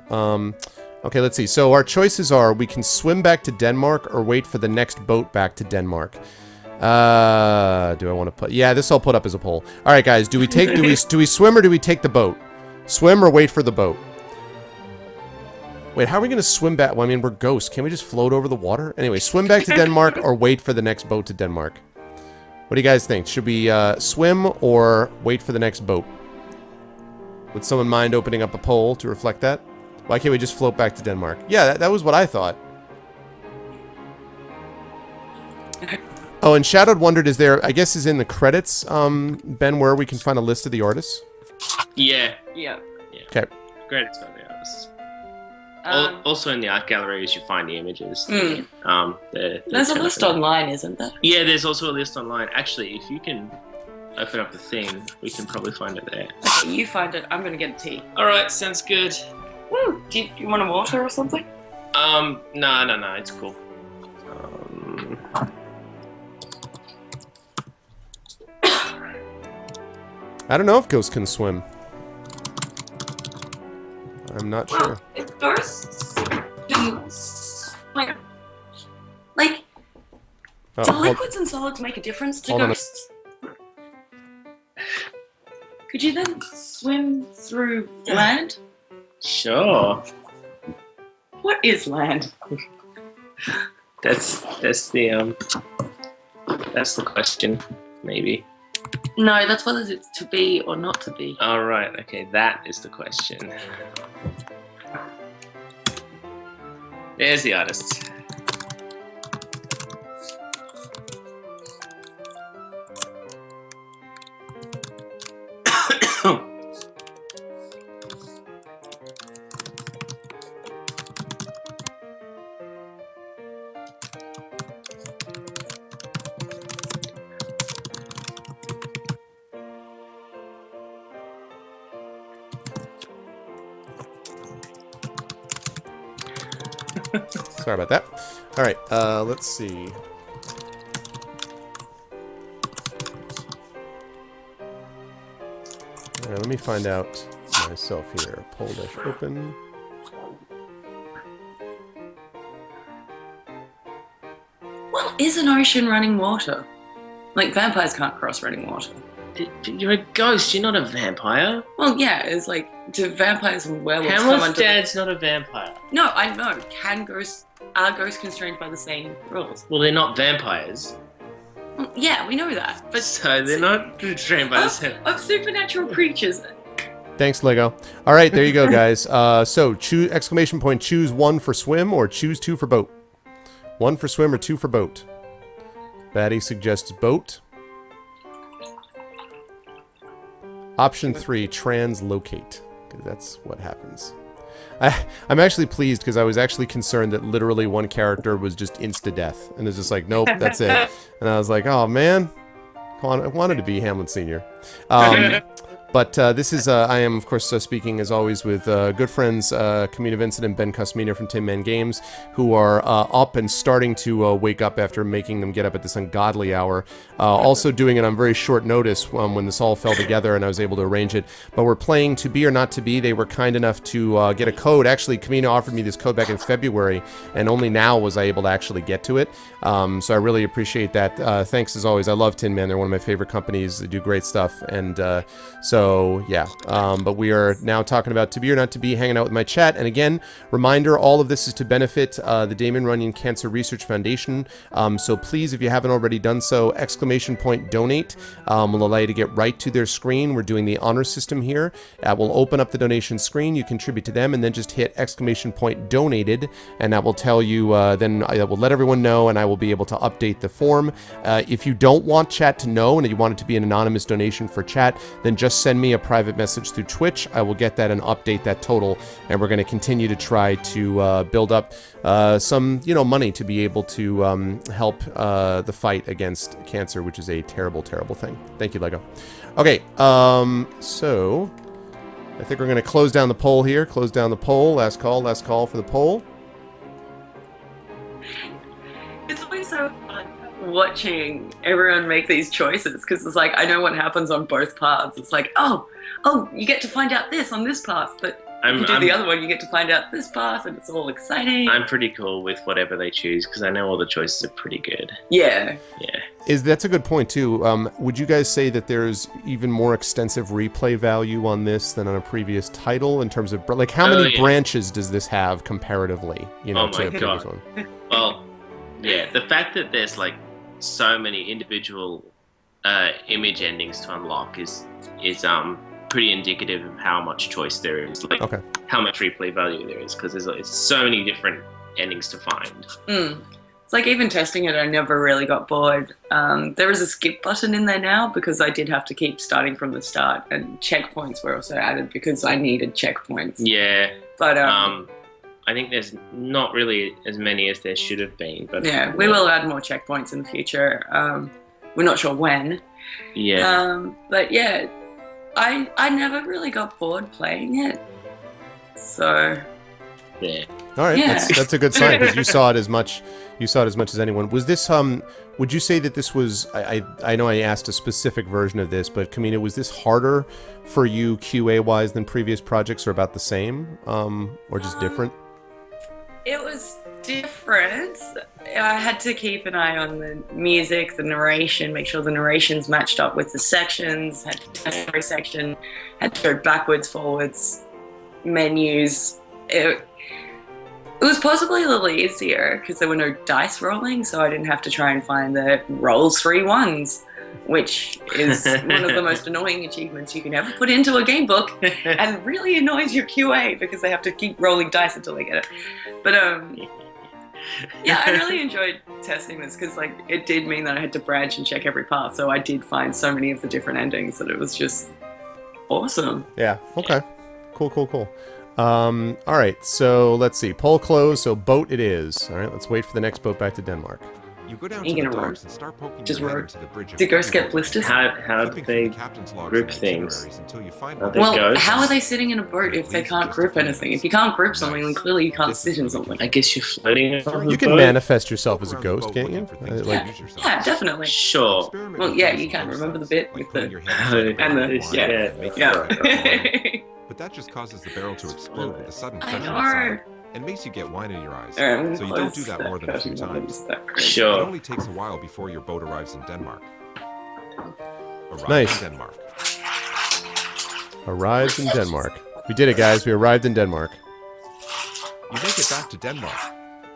Okay, let's see. So our choices are: we can swim back to Denmark or wait for the next boat back to Denmark. Do I want to put? Yeah, this I'll put up as a poll. All right, guys. Do we swim or do we take the boat? Swim or wait for the boat? Wait, how are we going to swim back? Well, I mean, we're ghosts. Can't we just float over the water? Anyway, swim back to Denmark or wait for the next boat to Denmark? What do you guys think? Should we swim or wait for the next boat? Would someone mind opening up a poll to reflect that? Why can't we just float back to Denmark? Yeah, that was what I thought. Oh, and Shadowed wondered, is there, I guess is in the credits, Ben, where we can find a list of the artists? Yeah. Yeah. Okay. Great, it's got the artists. Also in the art galleries, you find the images. There's a list online, isn't there? Yeah, there's also a list online. Actually, if you can open up the thing, we can probably find it there. Okay, you find it. I'm gonna get a tea. All right, sounds good. Woo! Do you want a water or something? No, it's cool. I don't know if ghosts can swim. I'm not sure. Well, if ghosts can swim, like, Oh, do hold- liquids and solids make a difference to hold on a- ghosts? Could you then swim through land? Sure. What is land? That's the question, maybe. No, that's whether it's to be or not to be. All right. Okay, that is the question. There's the artists. Sorry about that. All right, let's see. All right, let me find out myself here. Poll dash open. Well, is an ocean running water? Like, vampires can't cross running water. You're a ghost. You're not a vampire. Well, yeah, it's like, do vampires and werewolves come Hamlet's under... dad's not a vampire. No, I know. Are ghosts constrained by the same rules? Well, they're not vampires. Well, yeah, we know that. But So they're not constrained by the same... of supernatural creatures. Thanks, Lego. All right, there you go, guys. So, choose exclamation point, choose 1 for swim or choose 2 for boat. 1 for swim or 2 for boat. Batty suggests boat. Option 3, translocate, because that's what happens. I'm actually pleased because I was actually concerned that literally one character was just insta-death. And it's just like, nope, that's it. And I was like, oh, man. I wanted to be Hamlet Sr. But this is, I am, of course, speaking, as always, with good friends, Camino Vincent and Ben Cosmina from Tin Man Games, who are up and starting to wake up after making them get up at this ungodly hour. Also doing it on very short notice when this all fell together and I was able to arrange it. But we're playing To Be or Not To Be. They were kind enough to get a code. Actually, Camino offered me this code back in February, and only now was I able to actually get to it. So I really appreciate that. Thanks, as always. I love Tin Man. They're one of my favorite companies. They do great stuff. And so, yeah, but we are now talking about To Be or Not To Be, hanging out with my chat. And again, reminder, all of this is to benefit the Damon Runyon Cancer Research Foundation. So please, if you haven't already done so, exclamation point donate will allow you to get right to their screen. We're doing the honor system here. We'll open up the donation screen. You contribute to them and then just hit exclamation point donated. And that will tell you, then I will let everyone know and I will be able to update the form. If you don't want chat to know and you want it to be an anonymous donation for chat, then just send me a private message through Twitch. I will get that and update that total, and we're going to continue to try to build up some, money to be able to help the fight against cancer, which is a terrible, terrible thing. Thank you, Lego. Okay, so I think we're going to close down the poll here. Close down the poll. Last call for the poll. It's always so fun watching everyone make these choices, because it's like, I know what happens on both paths. It's like, oh, you get to find out this on this path, but if you do the other one, you get to find out this path, and it's all exciting. I'm pretty cool with whatever they choose, because I know all the choices are pretty good. Yeah. That's a good point, too. Would you guys say that there's even more extensive replay value on this than on a previous title, in terms of, like, how many branches does this have comparatively, to a previous one? Well, yeah, the fact that there's, like, so many individual image endings to unlock is pretty indicative of how much choice there is, like how much replay value there is, because there's so many different endings to find. It's like, even testing it, I never really got bored. There is a skip button in there now, because I did have to keep starting from the start, and checkpoints were also added because I needed checkpoints. Yeah, but I think there's not really as many as there should have been. But yeah, we will add more checkpoints in the future. We're not sure when. Yeah. But yeah, I never really got bored playing it. So. Yeah. All right, yeah. That's a good sign, because you saw it as much as anyone. Was this would you say that this was, I know I asked a specific version of this, but Camino, was this harder for you QA wise than previous projects, or about the same, or just different? It was different. I had to keep an eye on the music, the narration, make sure the narrations matched up with the sections, had to test every section, had to go backwards, forwards, menus. It was possibly a little easier because there were no dice rolling, so I didn't have to try and find the rolls 3 1s, which is one of the most annoying achievements you can ever put into a game book, and really annoys your QA because they have to keep rolling dice until they get it. But yeah, I really enjoyed testing this, because like, it did mean that I had to branch and check every path, so I did find so many of the different endings that it was just awesome. Yeah, okay. Cool. All right, so let's see. Poll closed, so boat it is. All right, let's wait for the next boat back to Denmark. You go down You to the gonna run? docks and start poking Just your head run. into the bridge. Do ghosts get blisters? How Flipping do through they the captain's logs group and things? itineraries until you find Are one. they Well, ghosts? how are they sitting in a boat if they can't grip anything? If you can't grip something, then clearly you can't sit in something. I guess you're floating above the You can boat? manifest yourself as a Poke around the ghost, boat can't you? looking for things to Like, use yourself. Yeah, definitely. Sure. Experiment Well, with yeah, things you with can both remember the sides, bit like with putting the your hand inside and barrel the of wine yeah. and making yeah. it crack. But that just causes the barrel to explode with a sudden I pressure know. inside and makes you get wine in your eyes. So you don't do that more than a few times. It Sure. only takes a while before your boat arrives in Denmark. Arrives Nice. in Denmark. arrives in Denmark. We did it, guys. We arrived in Denmark. You make it back to Denmark.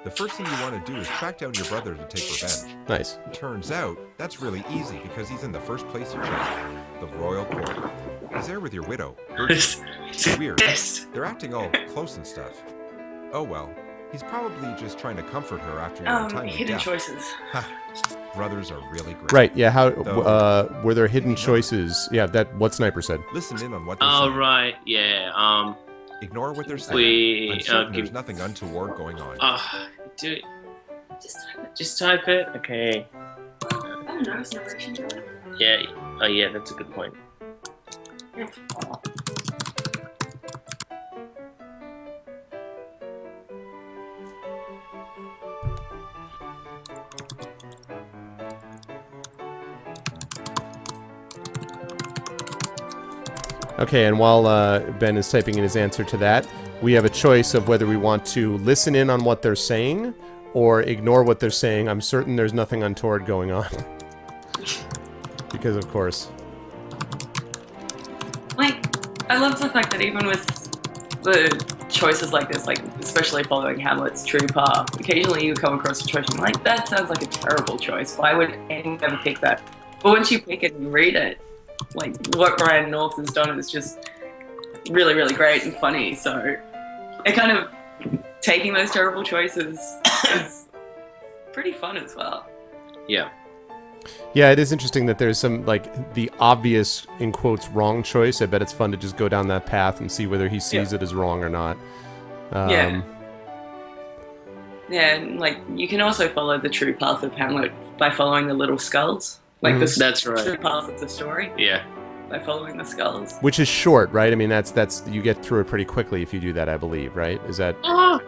The first thing you want to do is track down your brother to take revenge. Nice. Turns out, that's really easy because he's in the first place you check, the royal court. He's there with your widow, Gertrude. Weird. They're acting all close and stuff. Oh well, he's probably just trying to comfort her after your untimely Hidden death. choices. Brothers are really great. Right, yeah, how, were there hidden choices? Yeah, that, what Sniper said. Listen in on what they're Oh, saying. right, yeah, Ignore what they're saying. We- I'm certain okay. there's nothing untoward going on. do it. Just type it. Okay. I don't know, is narration doing? Yeah, oh yeah, that's a good point. Okay, and while Ben is typing in his answer to that, we have a choice of whether we want to listen in on what they're saying or ignore what they're saying. I'm certain there's nothing untoward going on. Because, of course. Like, I love the fact that even with the choices like this, like especially following Hamlet's true path, occasionally you come across a choice and you're like, that sounds like a terrible choice. Why would anyone ever pick that? But once you pick it and read it, like what Ryan North has done is just really, really great and funny. So it kind of taking those terrible choices is pretty fun as well. Yeah. Yeah, it is interesting that there's some, like, the obvious, in quotes, wrong choice. I bet it's fun to just go down that path and see whether he sees it as wrong or not. Yeah, and, like, you can also follow the true path of Hamlet by following the little skulls. Like, Mhm. That's true right. path of the story Yeah. by following the skulls. Which is short, right? I mean, that's you get through it pretty quickly if you do that, I believe, right? Is that... Oh,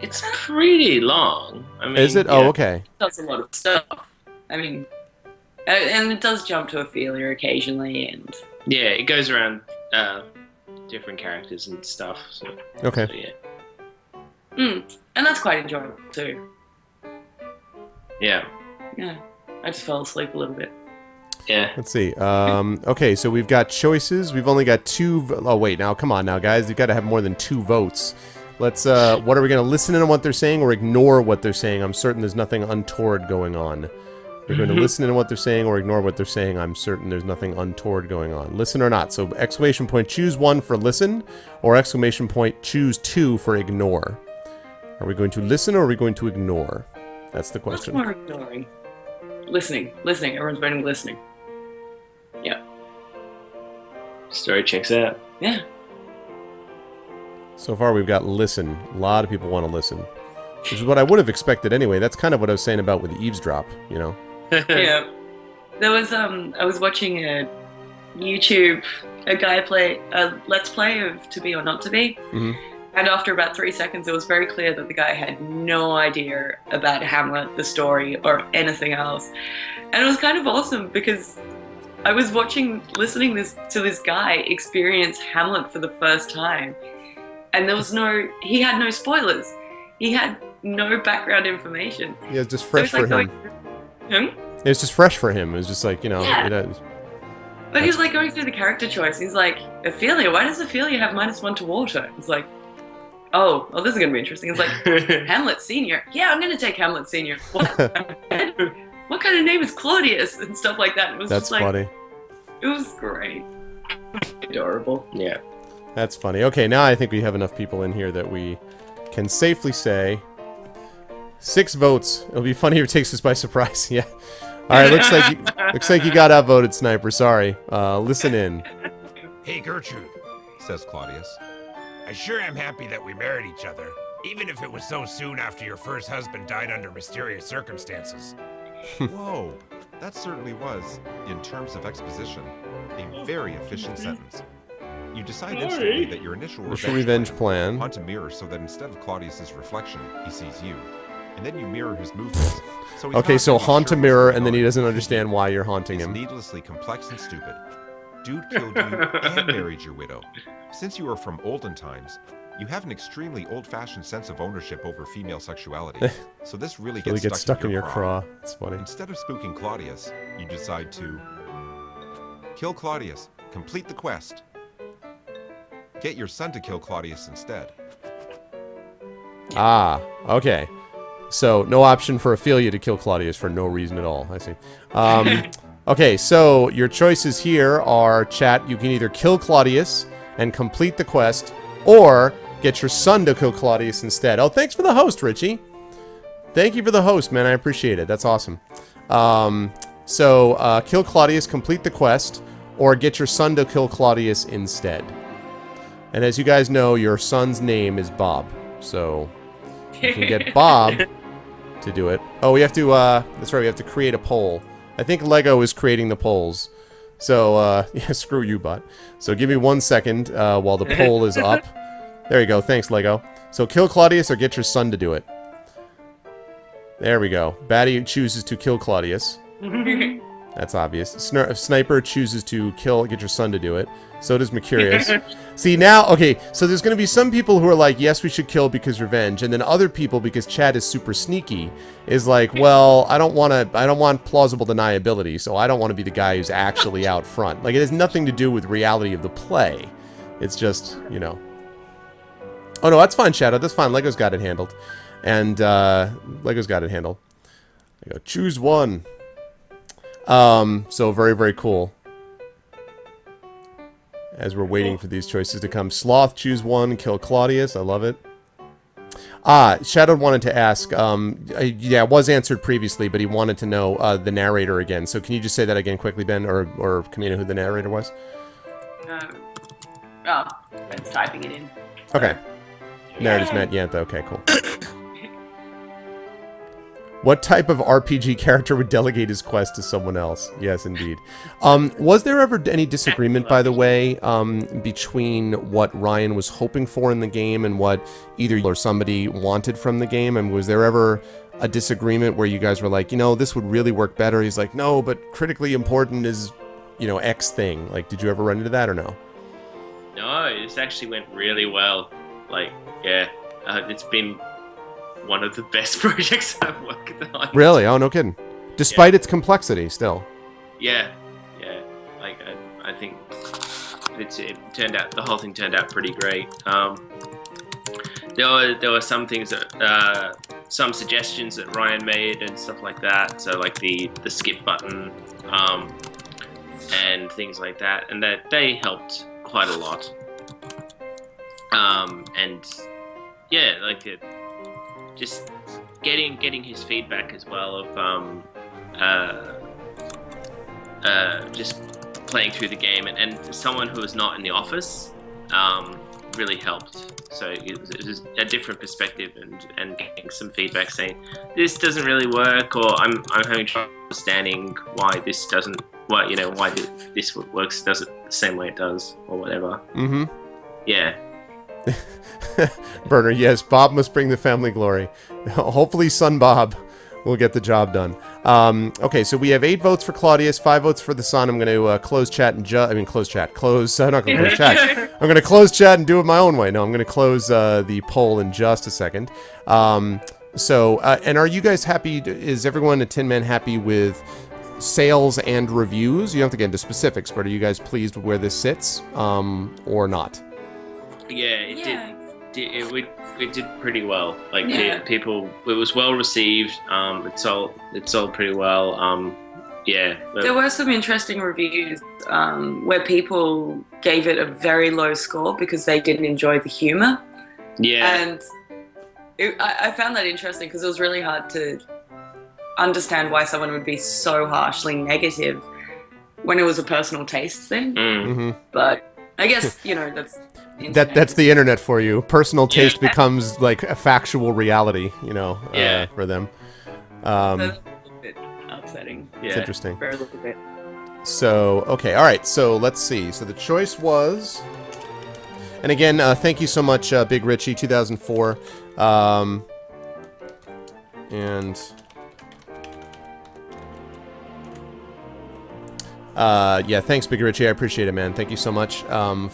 it's pretty long. I mean, Is it? yeah. Oh, okay. It does a lot of stuff. I mean, and it does jump to Ophelia occasionally, and Yeah, it goes around different characters and stuff. So, Okay. so yeah. and that's quite enjoyable too. Yeah. Yeah, I just fell asleep a little bit. Yeah. Let's see. Okay, so we've got choices. We've only got two... Oh, wait. Now, come on now, guys. You've got to have more than 2 votes. Let's... what are we going to listen in on what they're saying or ignore what they're saying? I'm certain there's nothing untoward going on. We're going to listen in on what they're saying or ignore what they're saying. I'm certain there's nothing untoward going on. Listen or not. So, exclamation point, choose 1 for listen, or exclamation point, choose 2 for ignore. Are we going to listen or are we going to ignore? That's the What's question. more ignoring? Listening. Everyone's voting listening. Yeah. Story checks out. Yeah. So far, we've got listen. A lot of people want to listen. Which is what I would have expected anyway. That's kind of what I was saying about with eavesdrop, you know? Yeah. There was I was watching a guy play a let's play of To Be or Not to Be. Mhm. And after about 3 seconds, it was very clear that the guy had no idea about Hamlet, the story, or anything else. And it was kind of awesome because I was listening to this guy experience Hamlet for the first time. And he had no spoilers. He had no background information. Yeah, it's just So fresh it's like for him. It's just fresh for him. It was just like, you know... Yeah. But he was like going through the character choice. He's like, Ophelia, why does Ophelia have -1 to water? It's like, oh, this is going to be interesting. It's like, Hamlet Senior. Yeah, I'm going to take Hamlet Senior. What kind of name is Claudius? And stuff like that. It was That's just like, funny. It was great. Adorable. Yeah. That's funny. Okay, now I think we have enough people in here that we can safely say 6 votes. It'll be funny if it takes us by surprise. Yeah. All right. Looks like you got outvoted, Sniper. Sorry. Listen in. Hey, Gertrude, says Claudius. I sure am happy that we married each other. Even if it was so soon after your first husband died under mysterious circumstances. Whoa, that certainly was, in terms of exposition, a very efficient sentence. You decide instantly that your initial revenge plan. Haunt a mirror so that instead of Claudius's reflection, he sees you. And then you mirror his movements. So okay, so haunt a mirror, and then he doesn't understand why you're haunting him. It's needlessly complex and stupid. Dude killed you and married your widow. Since you are from olden times, you have an extremely old-fashioned sense of ownership over female sexuality. So this really gets stuck in your craw. It's funny. Instead of spooking Claudius, you decide to kill Claudius, complete the quest. Get your son to kill Claudius instead. Ah, okay. So, no option for Ophelia to kill Claudius for no reason at all. I see. Okay, so your choices here are, chat, you can either kill Claudius and complete the quest, or get your son to kill Claudius instead. Oh, thanks for the host, Richie. Thank you for the host, man. I appreciate it. That's awesome. So, kill Claudius, complete the quest, or get your son to kill Claudius instead. And as you guys know, your son's name is Bob. So, you can get Bob to do it. Oh, we have to, that's right, we have to create a poll. I think Lego is creating the polls. So, yeah, screw you, bot. So give me 1 second while the poll is up. There you go. Thanks, Lego. So kill Claudius or get your son to do it. There we go. Batty chooses to kill Claudius. That's obvious. Sniper chooses to get your son to do it. So does Mercurius. See, now, okay, so there's going to be some people who are like, yes, we should kill because revenge, and then other people, because Chad is super sneaky, is like, well, I don't want plausible deniability, so I don't want to be the guy who's actually out front. Like, it has nothing to do with reality of the play. It's just, you know. Oh, no, that's fine, Shadow. That's fine. Lego's got it handled. And, Lego's got it handled. There you go. Choose one. So very, very cool. As we're waiting for these choices to come. Sloth, choose one, kill Claudius. I love it. Shadow wanted to ask, yeah, it was answered previously, but he wanted to know the narrator again. So can you just say that again quickly, Ben, or Kamina, who the narrator was? Oh, Ben's typing it in. Okay. Narrator's Matt Yantha. Okay, cool. What type of RPG character would delegate his quest to someone else? Yes, indeed. Was there ever any disagreement, by the way, between what Ryan was hoping for in the game and what either or somebody wanted from the game? And was there ever a disagreement where you guys were like, you know, this would really work better? He's like, no, but critically important is, you know, X thing. Like, did you ever run into that or no? No, this actually went really well. Like, yeah, it's been one of the best projects I've worked on. Really? Oh, no kidding. Despite its complexity, still. Yeah. Like, I think it turned out, the whole thing turned out pretty great. There were some things that, some suggestions that Ryan made and stuff like that. So like the skip button, and things like that, and that they helped quite a lot. And yeah, like just getting his feedback as well of just playing through the game, and someone who was not in the office really helped. So it was a different perspective and getting some feedback saying this doesn't really work, or I'm having trouble understanding why this doesn't, why this works does it the same way it does, or whatever. Mm-hmm. Yeah. Burner, yes, Bob must bring the family glory. Hopefully son Bob will get the job done. Okay, so we have 8 votes for Claudius, 5 votes for the son. I'm going to close chat and I'm not going to close chat. I'm going to close chat and do it my own way. No, I'm going to close the poll in just a second. So, and are you guys happy? Is everyone at Tin Man happy with sales and reviews? You don't have to get into specifics, but are you guys pleased with where this sits, or not? Yeah, it did pretty well. Like, people, it was well received. It sold pretty well. There were some interesting reviews where people gave it a very low score because they didn't enjoy the humor. Yeah, and I found that interesting because it was really hard to understand why someone would be so harshly negative when it was a personal taste thing. Mm-hmm. But I guess, that's... internet That's is- the internet for you. Personal taste Yeah. becomes like a factual reality, you know, Yeah. for them. That's a little bit upsetting It's Yeah. interesting. for a little bit. So, okay, all right. So let's see. So the choice was, and again, thank you so much, Big Richie, 2004, and. Yeah, thanks, Big Richie. I appreciate it, man. Thank you so much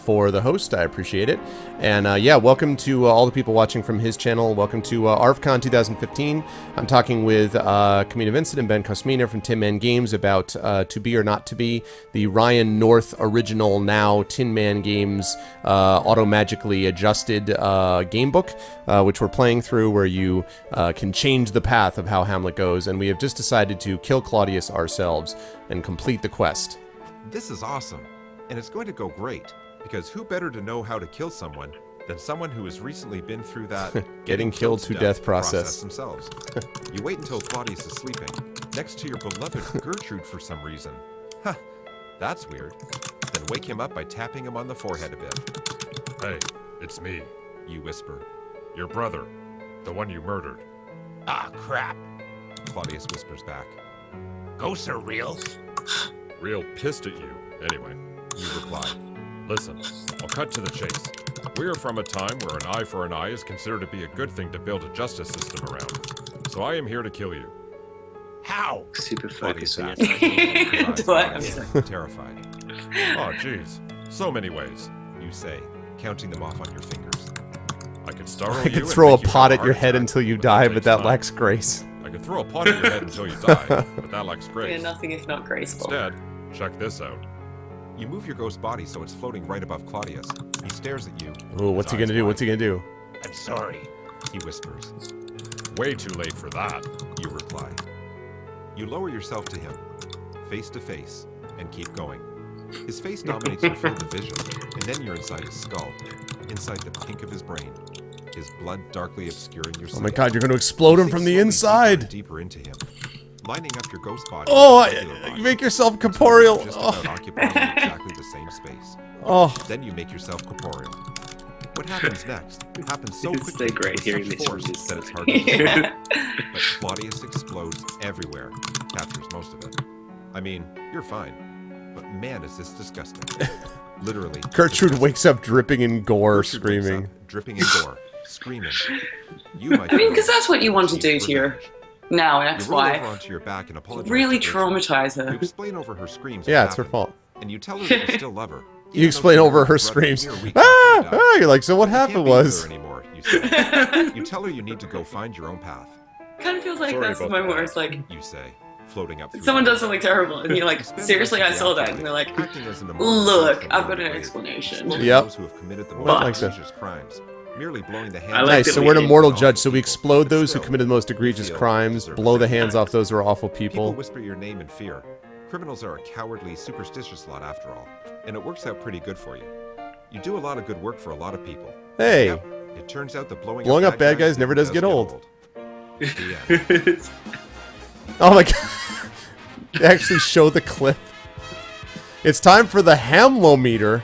for the host. I appreciate it. And yeah, welcome to all the people watching from his channel. Welcome to ArvCon 2015. I'm talking with Kamina Vincent and Ben Cosmina from Tin Man Games about To Be or Not To Be, the Ryan North original, now Tin Man Games auto-magically adjusted game book, which we're playing through, where you can change the path of how Hamlet goes. And we have just decided to kill Claudius ourselves and complete the quest. This is awesome, and it's going to go great, because who better to know how to kill someone than someone who has recently been through that Getting killed to death process. themselves. You wait until Claudius is sleeping, next to your beloved Gertrude for some reason. Huh, that's weird. Then wake him up by tapping him on the forehead a bit. Hey, it's me, You whisper. your brother, the one you murdered. Ah, crap. Claudius whispers back. Ghosts are real? Real pissed at you. Anyway, You reply. listen, I'll cut to the chase. We are from a time where an eye for an eye is considered to be a good thing to build a justice system around. So I am here to kill you. How? Super Claudius focusing. asks. it. His eyes Do I? wide, terrified. Oh, jeez. So many ways. You say, counting them off on your fingers. I could startle I you could and throw a make you pot have at your heart head attack, until you but die, takes but that time. lacks grace. I could throw a pot at your head until you die, but that lacks You're grace. nothing if not graceful. Instead, check this out. You move your ghost body so it's floating right above Claudius. He stares at you. Ooh, what's he His gonna eyes do? What's he wide. gonna do? I'm sorry. He whispers. Way too late for that. You reply. You lower yourself to him, face to face, and keep going. His face dominates your field of vision, and then you're inside his skull, inside the pink of his brain, his blood darkly obscuring your sight. Oh my god, you're gonna explode him You from sink the slowly inside! deeper into him, lining up your ghost body. Oh, with his regular you body, make yourself until corporeal! you're just Oh, about occupying exactly the same space. oh. Then you make yourself corporeal. What happens next happens so It's quickly so great with hearing such these force images. that it's hard to describe. Yeah. But Claudius explodes everywhere, captures most of it. I mean, you're fine, but man, is this disgusting. Literally. Gertrude disgusting. wakes up dripping in gore, Gertrude wakes screaming. up, dripping in gore, screaming. You, my I mean, because friend, that's what you want to do achieve to your revenge. now You roll over ex-wife. onto your back and apologize. Really to Gertrude. traumatize You her. explain over her screams. Yeah, what it's her happened, fault. And you tell her that you still love her. You explain over her screams. Ah! Ah! You're like, so what happened was... Anymore, you, say. You tell her you need to go find your own path. Kind of feels like Sorry that's the about moment that. where it's like You say, floating up. through someone the does something terrible, and you're like, You spend the seriously, I rest of saw the that, and they're like, afterlife acting as an immortal look, from I've got the an grave, explanation. exploiting Yep. those who have committed the Well, most like so. egregious crimes, merely blowing the hands. I like Nice, that so we we're an can- immortal off judge, so we people. explode But those who still, committed the most egregious feel crimes, deserve blow the respect. hands off those who are awful People people. whisper your name in fear. Criminals are a cowardly, superstitious lot after all, and it works out pretty good for you. You do a lot of good work for a lot of people. Hey, Yep, it turns out that blowing up bad guys never does get old. The end. Oh my god. They actually show the clip. It's time for the Hamlometer.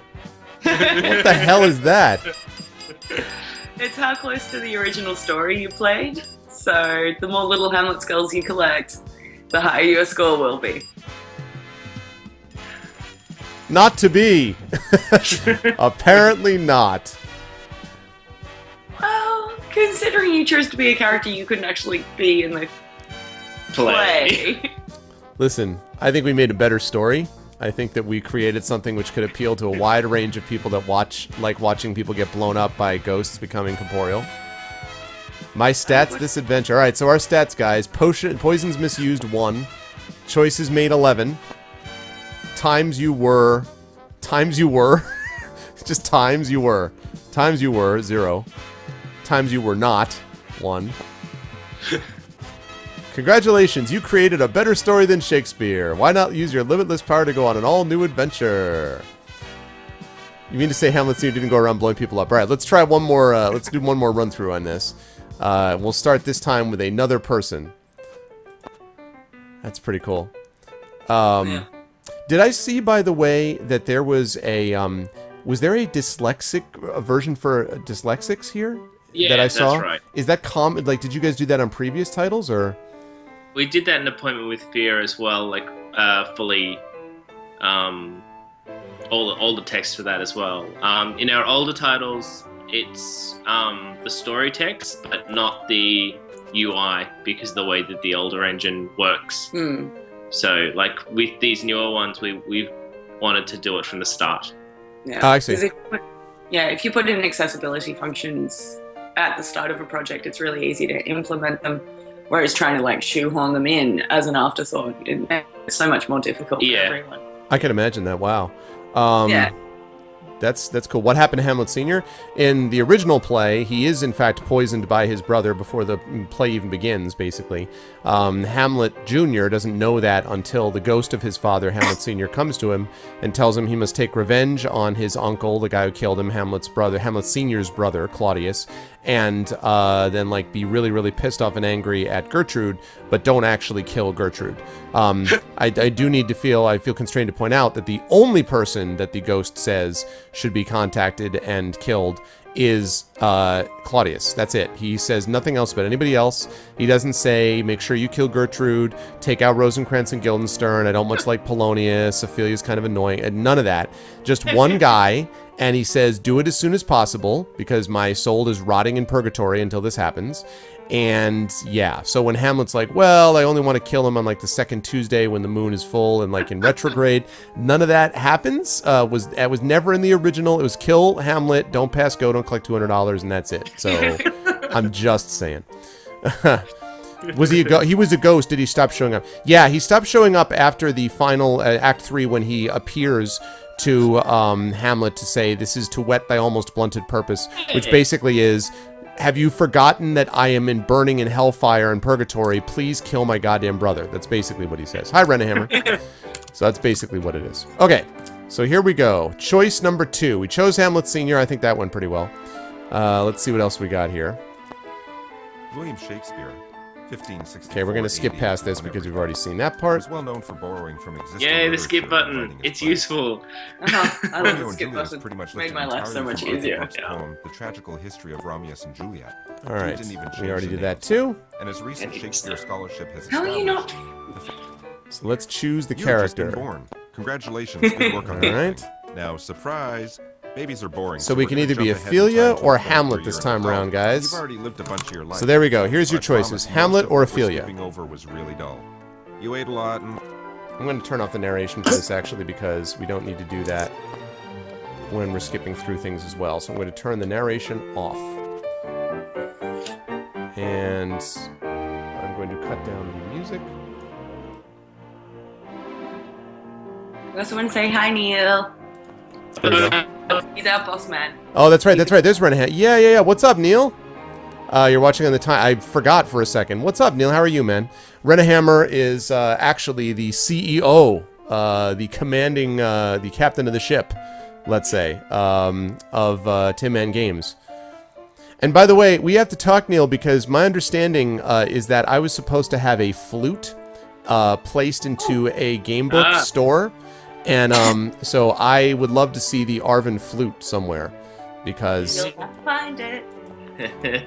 What the hell is that? It's how close to the original story you played. So the more little Hamlet skulls you collect, the higher your score will be. Not to be. Apparently not. Well, considering you chose to be a character you couldn't actually be in the play. Listen, I think we made a better story. I think that we created something which could appeal to a wide range of people that like watching people get blown up by ghosts becoming corporeal. My stats this adventure. Alright, so our stats, guys. Poisons misused 1. Choices made 11. Times you were. Just times you were. Times you were 0. Times you were not 1. Congratulations, you created a better story than Shakespeare. Why not use your limitless power to go on an all-new adventure? You mean to say Hamlet Sr. didn't go around blowing people up? All right, let's try one more. Let's do one more run-through on this. We'll start this time with another person. That's pretty cool. Yeah. Did I see, by the way, that there was a Was there a dyslexic version for dyslexics here Yeah, that I saw? that's right. Is that common? Like, did you guys do that on previous titles, or? We did that in Appointment with Fear as well, like fully, all the text for that as well. In our older titles, it's the story text, but not the UI because of the way that the older engine works. So, like with these newer ones, we wanted to do it from the start. Yeah, I see. If you put in accessibility functions at the start of a project, it's really easy to implement them. Whereas trying to like shoehorn them in as an afterthought, it's so much more difficult for everyone. I can imagine that. Wow. Yeah. That's cool. What happened to Hamlet Sr.? In the original play, he is in fact poisoned by his brother before the play even begins, basically. Hamlet Jr. doesn't know that until the ghost of his father, Hamlet Sr., comes to him and tells him he must take revenge on his uncle, the guy who killed him, Hamlet's brother, Hamlet Sr.'s brother, Claudius, and then like be really, really pissed off and angry at Gertrude, but don't actually kill Gertrude. I feel constrained to point out that the only person that the ghost says should be contacted and killed is Claudius. That's it. He says nothing else about anybody else. He doesn't say, make sure you kill Gertrude, take out Rosencrantz and Guildenstern, I don't much like Polonius, Ophelia's kind of annoying, and none of that. Just one guy, and he says, do it as soon as possible, because my soul is rotting in purgatory until this happens. And yeah, so when Hamlet's like, well, I only want to kill him on like the second Tuesday when the moon is full and like in retrograde, none of that happens. It was never in the original. It was kill Hamlet, don't pass go, don't collect $200, and that's it. So I'm just saying. Was he he was a ghost? Did he stop showing up? Yeah, he stopped showing up after the final Act 3 when he appears to Hamlet to say, this is to whet thy almost blunted purpose, which basically is, have you forgotten that I am burning in hellfire and purgatory? Please kill my goddamn brother. That's basically what he says. Hi, Renahammer. So that's basically what it is. Okay, so here we go. Choice number 2. We chose Hamlet Sr. I think that went pretty well. Let's see what else we got here. William Shakespeare, 1564. Okay, we're going to skip past this because we've already seen that part. Was well known for borrowing from existing Yay, the literature skip and button. writing his It's plays. useful. I love Romeo the and skip Juliet button. pretty much Made lifted my life so entirely much from Arthur easier. Brooks' poem, The Tragical History of Romeus and Juliet. All right, Didn't even we change already the did that names. too. And as recent Shakespeare scholarship has How are you not? So let's choose the You've just been character. born. Congratulations, good work on All that. right. Now, surprise, babies are boring. So we we're can gonna either be jump ahead in Ophelia time to or a point Hamlet where this you're time an around, adult. guys. You've already lived a bunch of your life. So there we go. Here's your I promise choices, most Hamlet of or what we're Ophelia. skipping over was really dull. You ate a lot and I'm going to turn off the narration for this actually because we don't need to do that when we're skipping through things as well. So I'm going to turn the narration off. And I'm going to cut down the music. I also want to say hi, Neil. There we go. He's our boss man. Oh, that's right. That's right. There's Renahan. Yeah. What's up, Neil? You're watching on the time. I forgot for a second. What's up, Neil? How are you, man? Renahammer is actually the CEO, the commanding, the captain of the ship, let's say, of Tin Man Games. And by the way, we have to talk, Neil, because my understanding is that I was supposed to have a flute placed into a gamebook store. And so I would love to see the Arvin flute somewhere, because. You'll have to find it.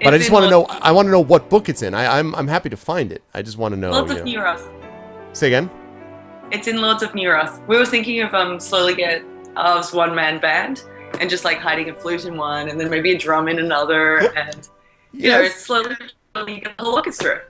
But I just want to know. I want to know what book it's in. I'm happy to find it. I just want to know. Lords of Neuros. Say again. It's in Lords of Neuros. We were thinking of slowly get Arv's one-man band and just like hiding a flute in one, and then maybe a drum in another, and you know, slowly get the whole orchestra.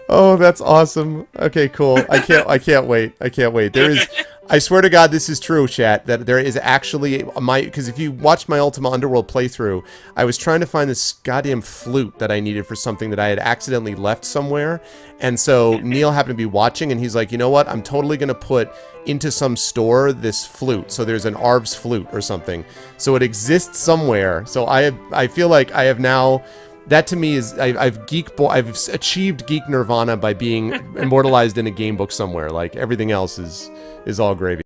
Oh, that's awesome. Okay, cool. I can't wait. I can't wait. There is. I swear to God, this is true, chat, that there is actually because if you watched my Ultima Underworld playthrough, I was trying to find this goddamn flute that I needed for something that I had accidentally left somewhere. And so Neil happened to be watching, and he's like, you know what? I'm totally going to put into some store this flute. So there's an Arv's flute or something. So it exists somewhere. So I feel like I have now. That to me is I've achieved geek nirvana by being immortalized in a game book somewhere. Like everything else is all gravy.